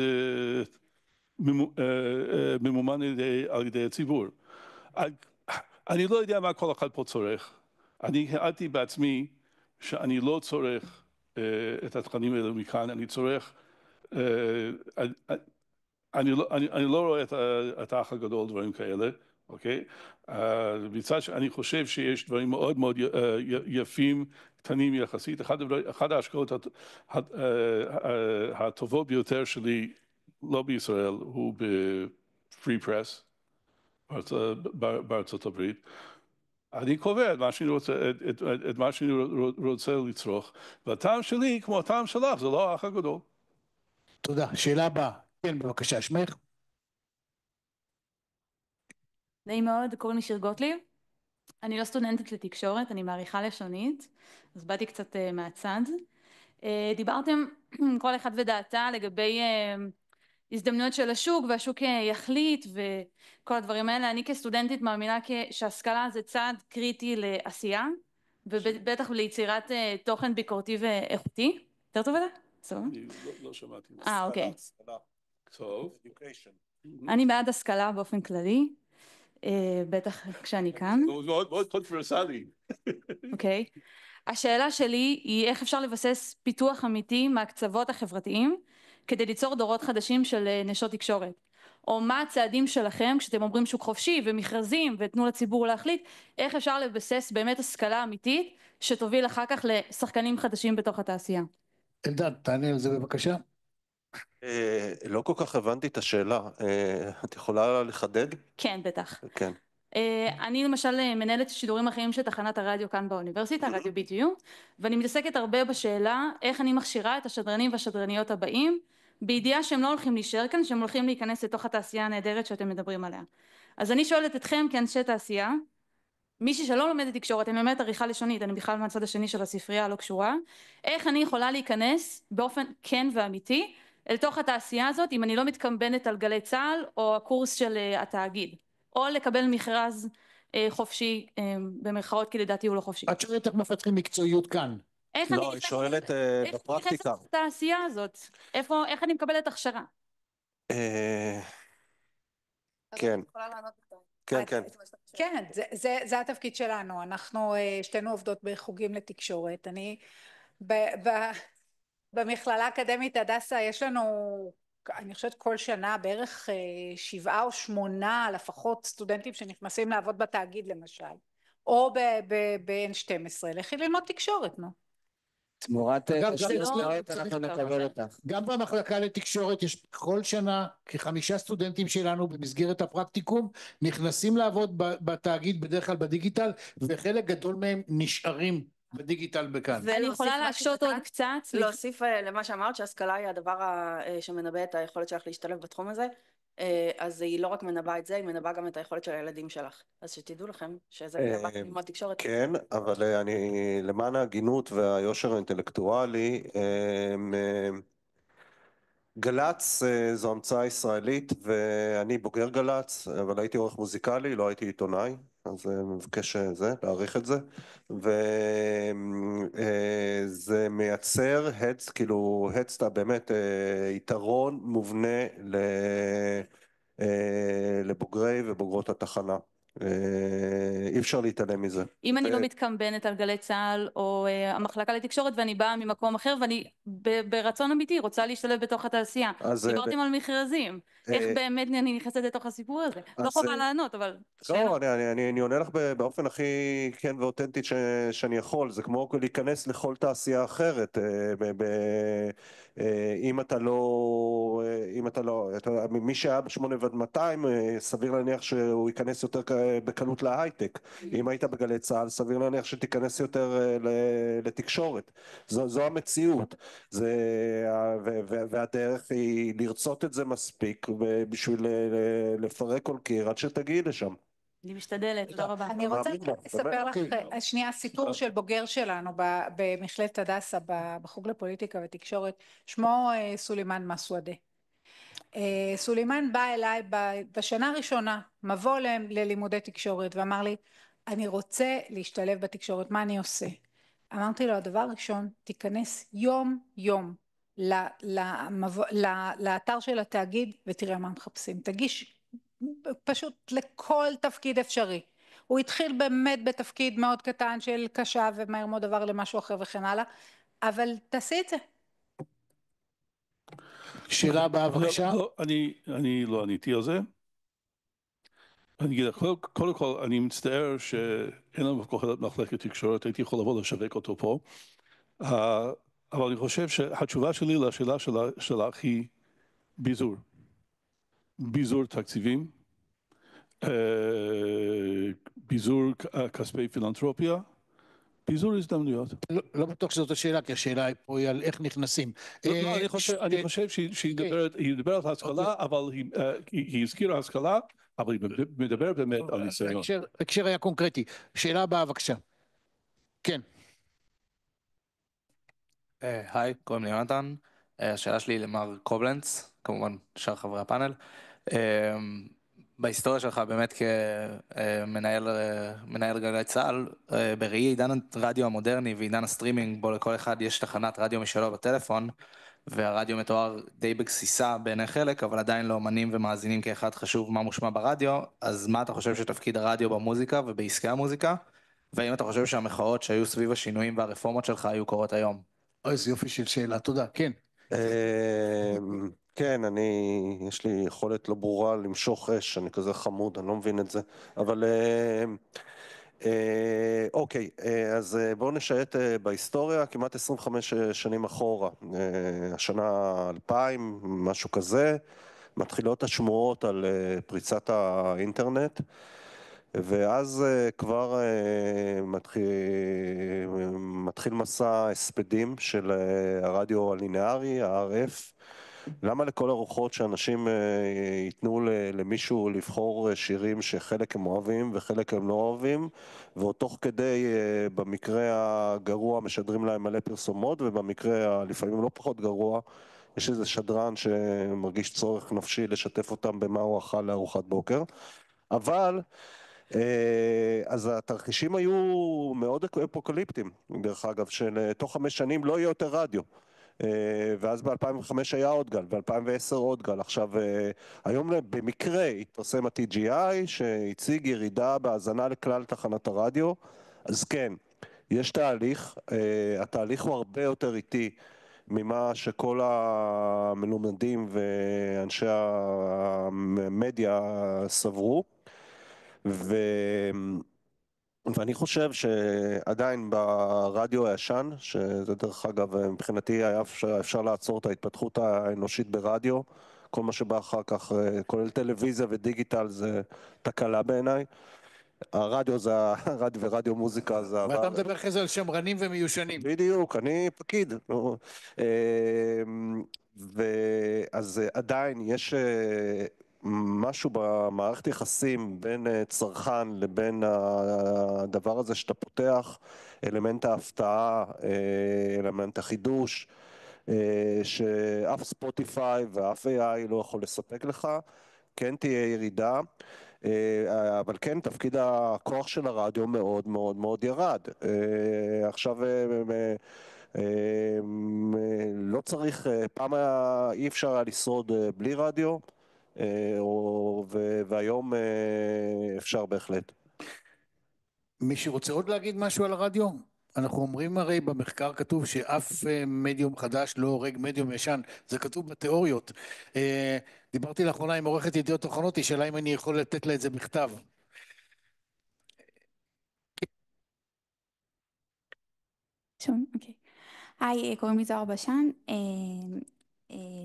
ממומן על ידי הציבור. אני לא יודע מה כל אחד פה צורך. אני העדתי בעצמי שאני לא צורך את התכנים האלה מכאן, אני צורך, אני לא רואה את האח הגדול, דברים כאלה, אוקיי? מצד שאני חושב שיש דברים מאוד מאוד יפים, קטנים יחסית. אחת ההשקעות הטובות ביותר שלי, לא בישראל, הוא בפרי פרס בארצות הברית. אני קובע את מה שאני רוצה לצרוך, והטעם שלי, כמו הטעם שלך, זה לא האח הגדול. תודה. שאלה הבאה. כן, בבקשה, שמך. נעים מאוד, קוראים לי שיר גוטליב. אני לא סטודנטית לתקשורת, אני מעריכה לשונית, אז באתי קצת מהצד. דיברתם כל אחד ודעתה לגבי הזדמנויות של השוק, והשוק יחליט וכל הדברים האלה. אני כסטודנטית מאמינה שהשכלה זה צעד קריטי לעשייה, ובטח ליצירת תוכן ביקורתי ואיכותי. יותר טוב את זה? סבבה? אני לא שמעתי. אוקיי. טוב. אני בעד השכלה באופן כללי. בטח כשאני כאן. מאוד קונטרוברסלי. אוקיי. השאלה שלי היא איך אפשר לבסס פיתוח אמיתי מהקצוות החברתיים כדי ליצור דורות חדשים של נשות תקשורת, או מה הצעדים שלכם כשאתם אומרים שוק חופשי ומכרזים ותנו לציבור להחליט, איך אפשר לבסס באמת השכלה אמיתית שתוביל אחר כך לשחקנים חדשים בתוך התעשייה. אלדד, תענה על זה בבקשה. לא כל כך הבנתי את השאלה, את יכולה לחדד? כן, בטח. כן. אני למשל מנהלת שידורים אחרים של תחנת הרדיו כאן באוניברסיטה, רדיו BTU, ואני מתעסקת הרבה בשאלה איך אני מכשירה את השדרנים והשדרניות הבאים, בידיעה שהם לא הולכים להישאר כאן, שהם הולכים להיכנס לתוך התעשייה הנהדרת שאתם מדברים עליה. אז אני שואלת אתכם כאנשי תעשייה, מישהי שלא לומדת תקשורת, אני לומדת עריכה לשונית, אני בכלל מהצד השני של הספרייה, לא קשורה, איך אני יכולה להיכנס באופן כן ואמיתי אל תוך התעשייה הזאת, אם אני לא מתקמבנת על גלי צהל או הקורס של התאגיד, או לקבל מכרז חופשי במרכאות, כי לדעתי הוא לא חופשי. את שואלת איך מפתחים מקצועיות כאן. לא, היא שואלת בפרקטיקה. איך התעשייה הזאת? איך אני מקבלת הכשרה? כן. כן, כן. כן, זה התפקיד שלנו. אנחנו שתינו עובדות בחוגים לתקשורת. אני במכללה האקדמית הדסה יש לנו, אני חושבת כל שנה בערך 7 או 8 לפחות סטודנטים שנכנסים לעבוד בתאגיד למשל, או ב-N12, לכי ללמוד תקשורת, נו. תמורת תקשורת אנחנו נקבל אותך. גם במחלקה לתקשורת יש כל שנה כ5 סטודנטים שלנו במסגרת הפרקטיקום נכנסים לעבוד בתאגיד בדרך כלל בדיגיטל, וחלק גדול מהם נשארים בדיגיטל בכאן. ואני יכולה להשעות עוד קצת. להוסיף למה שאמרת, שהשכלה היא הדבר שמנבא את היכולת שלך להשתלב בתחום הזה, אז היא לא רק מנבא את זה, היא מנבא גם את היכולת של הילדים שלך. אז שתדעו לכם שזה מנבא ללמוד תקשורת. כן, אבל אני למען ההגינות והיושר האינטלקטואלי, גל"צ זו המצאה ישראלית, ואני בוגר גל"צ, אבל הייתי עורך מוזיקלי, לא הייתי עיתונאי, אז מבקש להעריך את זה. וזה מייצר כאילו הדסטה באמת יתרון מובנה לבוגרי ובוגרות התחנה. אי אפשר להתעלם מזה. אם אני לא מתקמבנת על גלי צה"ל או המחלקה לתקשורת ואני באה ממקום אחר ואני ברצון אמיתי רוצה להשתלב בתוך התעשייה, דיברתם על מכרזים, איך באמת אני נכנסת לתוך הסיפור הזה? לא חובה לענות, אבל שאלה. לא, אני עונה לך באופן הכי כן ואותנטי שאני יכול. זה כמו להיכנס לכל תעשייה אחרת. אם אתה לא, מי שהיה ב-8200 סביר להניח שהוא ייכנס יותר בקלות להייטק. אם היית בגלי צה"ל סביר להניח שתיכנס יותר לתקשורת. זו המציאות. והדרך היא לרצות את זה מספיק בשביל לפרק כל קיר עד שתגיעי לשם. אני משתדלת, תודה רבה. אני רוצה לספר לך שנייה סיפור של בוגר שלנו במכללת הדסה בחוג לפוליטיקה ותקשורת, שמו סולימאן מסוודה. סולימאן בא אליי בשנה הראשונה, מבוא ללימודי תקשורת, ואמר לי, אני רוצה להשתלב בתקשורת, מה אני עושה? אמרתי לו, הדבר הראשון, תיכנס יום יום לאתר של התאגיד ותראה מה מחפשים, תגיש פשוט לכל תפקיד אפשרי. הוא התחיל באמת בתפקיד מאוד קטן של קשה ומהר מאוד עבר למשהו אחר וכן הלאה, אבל תעשי את זה. שאלה הבאה בבקשה. אני לא עניתי על זה. אני אגיד, קודם כל אני מצטער שאין לנו מחלקת תקשורת, הייתי יכול לבוא לשווק אותו פה, אבל אני חושב שהתשובה שלי לשאלה שלך היא ביזור תקציבים, ביזור כספי פילנתרופיה, ביזור הזדמנויות. לא בטוח שזאת השאלה, כי השאלה פה היא על איך נכנסים. אני חושב שהיא מדברת על השכלה, אבל היא הזכירה השכלה, אבל היא מדברת באמת על ניסיון. הקשר היה קונקרטי. שאלה הבאה, בבקשה. כן. היי, קוראים לי יונתן. השאלה שלי למר קובלנץ, כמובן שאר חברי הפאנל. בהיסטוריה שלך באמת כמנהל גלי צה"ל, בראי עידן הרדיו המודרני ועידן הסטרימינג, בו לכל אחד יש תחנת רדיו משלו בטלפון, והרדיו מתואר די בגסיסה בעיני חלק, אבל עדיין לאומנים ומאזינים כאחד חשוב מה מושמע ברדיו, אז מה אתה חושב שתפקיד הרדיו במוזיקה ובעסקי המוזיקה? והאם אתה חושב שהמחאות שהיו סביב השינויים והרפורמות שלך היו קורות היום? איזה יופי של שאלה, תודה, כן. כן, יש לי יכולת לא ברורה למשוך אש, אני כזה חמוד, אני לא מבין את זה, אבל אוקיי, אז בואו נשייט בהיסטוריה, כמעט 25 שנים אחורה, השנה 2000, משהו כזה, מתחילות השמועות על פריצת האינטרנט, ואז כבר מתחיל מסע הספדים של הרדיו הלינארי, ה-RF. למה לכל הרוחות שאנשים ייתנו למישהו לבחור שירים שחלק הם אוהבים וחלק הם לא אוהבים, ותוך כדי במקרה הגרוע משדרים להם מלא פרסומות, ובמקרה לפעמים לא פחות גרוע יש איזה שדרן שמרגיש צורך נפשי לשתף אותם במה הוא אכל לארוחת בוקר. אבל אז התרחישים היו מאוד אפוקליפטיים, דרך אגב, שתוך 5 שנים לא יהיה יותר רדיו, ואז ב-2005 היה עוד גל, ב-2010 עוד גל. עכשיו, היום במקרה התפרסם ה-TGI שהציג ירידה בהאזנה לכלל תחנת הרדיו, אז כן, יש תהליך, התהליך הוא הרבה יותר איטי ממה שכל המלומדים ואנשי המדיה סברו, ואני חושב שעדיין ברדיו הישן, שזה דרך אגב מבחינתי היה אפשר לעצור את ההתפתחות האנושית ברדיו, כל מה שבא אחר כך, כולל טלוויזיה ודיגיטל, זה תקלה בעיניי. הרדיו זה הרדיו ורדיו מוזיקה זה... ואתה מדבר אחרי זה על שמרנים ומיושנים. בדיוק, אני פקיד. ואז עדיין יש משהו במערכת יחסים בין צרכן לבין הדבר הזה שאתה פותח, אלמנט ההפתעה, אלמנט החידוש, שאף ספוטיפיי ואף AI לא יכול לספק לך, כן תהיה ירידה, אבל כן תפקיד הכוח של הרדיו מאוד מאוד מאוד ירד. עכשיו לא צריך, פעם אי אפשר היה לשרוד בלי רדיו, והיום אפשר בהחלט. מישהו רוצה עוד להגיד משהו על הרדיו? אנחנו אומרים הרי במחקר כתוב שאף מדיום חדש לא הורג מדיום ישן, זה כתוב בתיאוריות. דיברתי לאחרונה עם עורכת ידיעות אחרונות, היא שאלה אם אני יכול לתת לה את זה בכתב. שום, אוקיי. היי, קוראים לי זוהר בשן.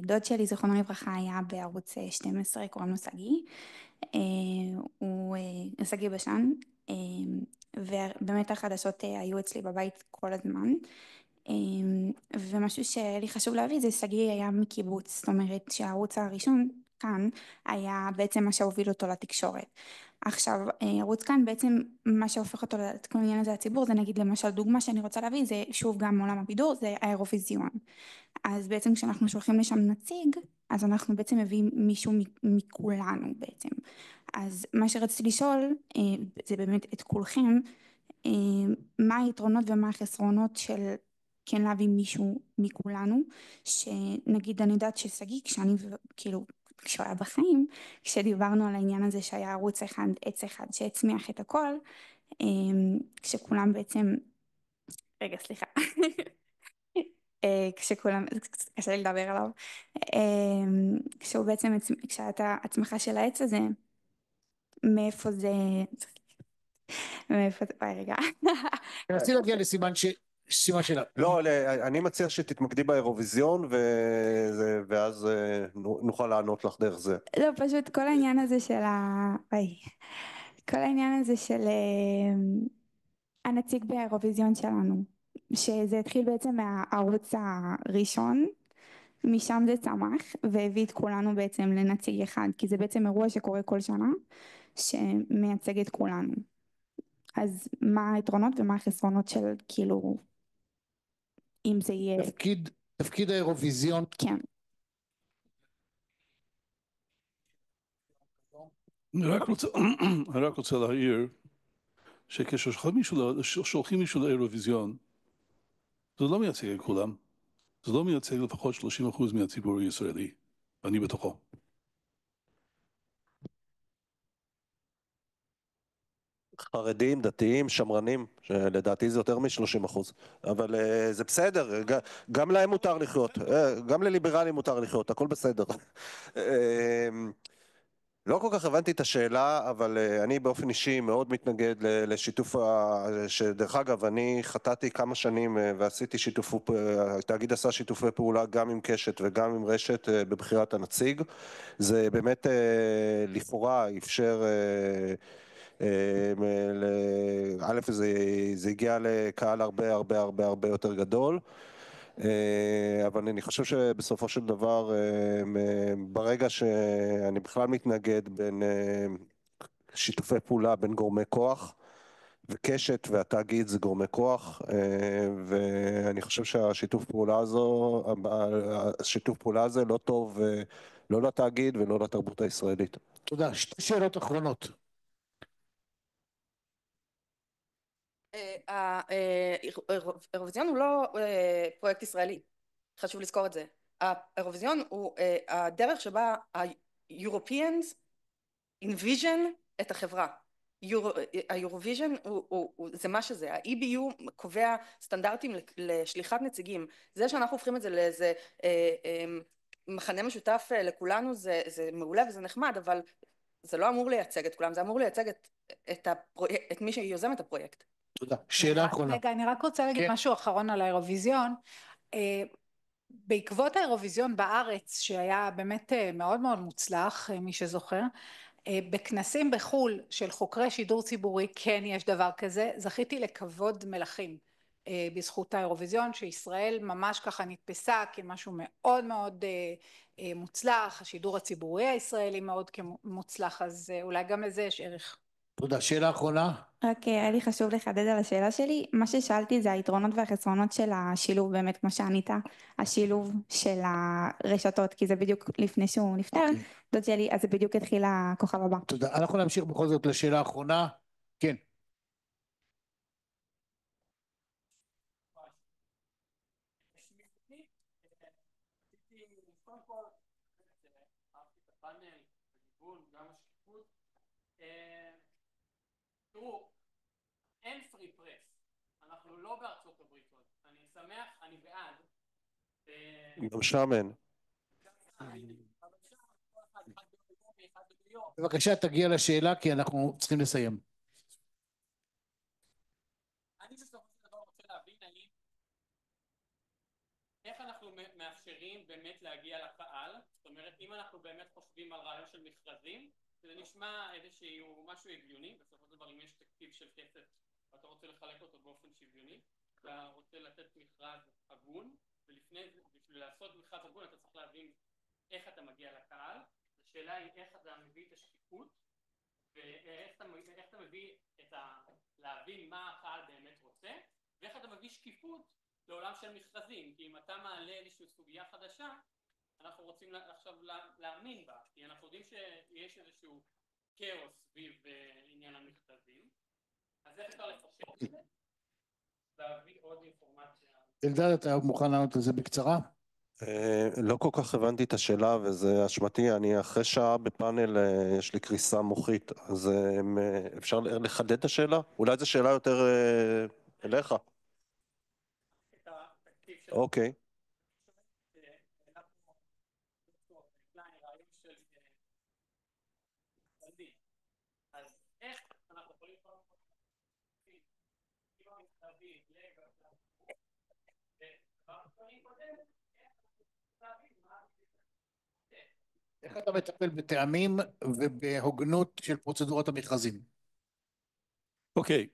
דוד שלי, זיכרונו לברכה, היה בערוץ 12, קוראים לו סגי. הוא סגי בשן, ובאמת החדשות היו אצלי בבית כל הזמן. ומשהו שלי חשוב להביא זה סגי היה מקיבוץ, זאת אומרת שהערוץ הראשון כאן היה בעצם מה שהוביל אותו לתקשורת. עכשיו ערוץ כאן בעצם מה שהופך אותו לכל העניין הזה הציבור, זה נגיד למשל דוגמה שאני רוצה להביא, זה שוב גם מעולם הבידור, זה האירוויזיון. אז בעצם כשאנחנו שולחים לשם נציג, אז אנחנו בעצם מביאים מישהו מכולנו בעצם. אז מה שרציתי לשאול זה באמת את כולכם, מה היתרונות ומה החסרונות של כן להביא מישהו מכולנו, שנגיד אני יודעת שסגי, כשאני כאילו, כשהוא היה בחיים, כשדיברנו על העניין הזה שהיה ערוץ אחד, עץ אחד שהצמיח את הכל, כשכולם בעצם, רגע סליחה, כשכולם, קשה לי לדבר עליו, כשהוא בעצם, כשאתה הצמחה של העץ הזה, מאיפה זה, מאיפה זה, רגע. רציתי להגיע לסימן שלה. לא, אני מציע שתתמקדי באירוויזיון ואז נוכל לענות לך דרך זה. לא, פשוט כל העניין הזה של כל העניין הזה של הנציג באירוויזיון שלנו, שזה התחיל בעצם מהערוץ הראשון, משם זה צמח והביא את כולנו בעצם לנציג אחד, כי זה בעצם אירוע שקורה כל שנה שמייצג את כולנו. אז מה היתרונות ומה החסרונות של כאילו אם זה יהיה תפקיד האירוויזיון? כן. אני רק רוצה להעיר שכששולחים מישהו לאירוויזיון, זה לא מייצג את כולם, זה לא מייצג לפחות 30% מהציבור הישראלי, אני בתוכו. חרדים, דתיים, שמרנים, שלדעתי זה יותר מ-30%, אבל זה בסדר, גם להם מותר לחיות, גם לליברלים מותר לחיות, הכל בסדר. לא כל כך הבנתי את השאלה, אבל אני באופן אישי מאוד מתנגד לשיתוף, שדרך אגב אני חטאתי כמה שנים ועשיתי התאגיד עשה שיתופי פעולה גם עם קשת וגם עם רשת בבחירת הנציג, זה באמת לכאורה אפשר, א' זה הגיע לקהל הרבה יותר גדול, אבל אני חושב שבסופו של דבר ברגע שאני בכלל מתנגד בין שיתופי פעולה בין גורמי כוח, וקשת והתאגיד זה גורמי כוח, ואני חושב שהשיתוף פעולה הזה לא טוב לא לתאגיד ולא לתרבות הישראלית. תודה. שתי שאלות אחרונות. האירוויזיון הוא לא פרויקט ישראלי, חשוב לזכור את זה. האירוויזיון הוא הדרך שבה ה-Europeans envision את החברה. האירוויז'ן זה מה שזה, ה-EBU קובע סטנדרטים לשליחת נציגים, זה שאנחנו הופכים את זה לאיזה מחנה משותף לכולנו זה מעולה וזה נחמד, אבל זה לא אמור לייצג את כולם, זה אמור לייצג את מי שיוזם את הפרויקט. תודה. שאלה אחרונה. רגע, אני רק רוצה להגיד משהו אחרון על האירוויזיון. בעקבות האירוויזיון בארץ, שהיה באמת מאוד מאוד מוצלח, מי שזוכר, בכנסים בחול של חוקרי שידור ציבורי, כן יש דבר כזה, זכיתי לכבוד מלכים בזכות האירוויזיון, שישראל ממש ככה נתפסה כמשהו מאוד מאוד מוצלח, השידור הציבורי הישראלי מאוד מוצלח, אז אולי גם לזה יש ערך. תודה. שאלה אחרונה? רק היה לי חשוב לחדד על השאלה שלי, מה ששאלתי זה היתרונות והחסרונות של השילוב, באמת כמו שענית, השילוב של הרשתות, כי זה בדיוק לפני שהוא נפטר, דוד שלי, אז זה בדיוק התחיל הכוכב הבא. תודה. אנחנו נמשיך בכל זאת לשאלה האחרונה. כן. תראו, אין פרי פרס, אנחנו לא בארצות הברית עוד, אני שמח, אני בעד. גם שם אין. בבקשה תגיע לשאלה כי אנחנו צריכים לסיים. אני בסופו של דבר רוצה להבין איך אנחנו מאפשרים באמת להגיע לקהל, זאת אומרת אם אנחנו באמת חושבים על רעיון של מכרזים, זה נשמע איזשהו משהו הגיוני, בסופו של דבר אם יש תקציב של כסף ואתה רוצה לחלק אותו באופן שוויוני, אתה רוצה לתת מכרז הגון, ולפני זה, בשביל לעשות מכרז הגון אתה צריך להבין איך אתה מגיע לקהל, השאלה היא איך אתה מביא את השקיפות, ואיך אתה מביא להבין מה הקהל באמת רוצה, ואיך אתה מביא שקיפות לעולם של מכרזים, כי אם אתה מעלה איזושהי סוגיה חדשה, אנחנו רוצים עכשיו להאמין בה, כי אנחנו יודעים שיש איזשהו כאוס סביב עניין המכרזים, אז איך אפשר לפשט את זה? להביא עוד אינפורמציה. אלדד, אתה מוכן לענות על זה בקצרה? לא כל כך הבנתי את השאלה וזה אשמתי, אני אחרי שעה בפאנל יש לי קריסה מוחית, אז אפשר לחדד את השאלה? אולי זו שאלה יותר אליך. אוקיי. איך אתה מטפל בטעמים ובהוגנות של פרוצדורת המכרזים? אוקיי,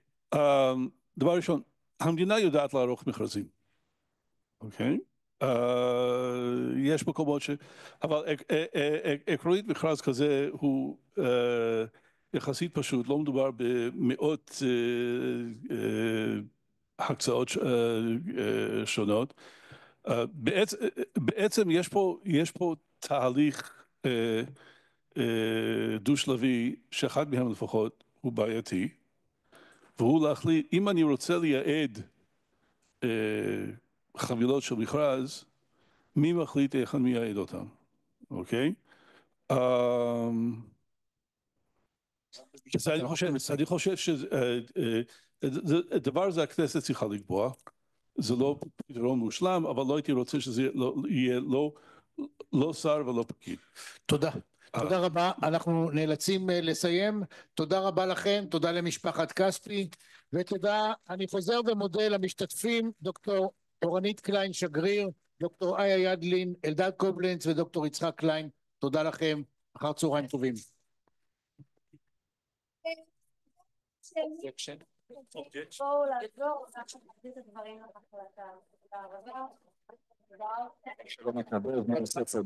דבר ראשון, המדינה יודעת לערוך מכרזים, אוקיי? יש מקומות אבל עקרונית מכרז כזה הוא יחסית פשוט, לא מדובר במאות הקצאות שונות. בעצם יש פה תהליך דו-שלבי שאחד מהם לפחות הוא בעייתי, והוא להחליט אם אני רוצה לייעד חבילות של מכרז, מי מחליט איך אני מייעד אותם, אוקיי? אני חושב שהדבר הזה הכנסת צריכה לקבוע, זה לא פתרון מושלם, אבל לא הייתי רוצה שזה יהיה לא שר ולא פקיד. תודה. תודה רבה, אנחנו נאלצים לסיים. תודה רבה לכם, תודה למשפחת כספי, ותודה, אני חוזר ומודה למשתתפים, דוקטור אורנית קליין שגריר, דוקטור איה ידלין, אלדד קובלנץ ודוקטור יצחק קליין. תודה לכם, אחר צהריים טובים. בואו לעזור, אנחנו נביא את הדברים להחלטה. תודה רבה. שלום מתנדב, מה נעשה את זה?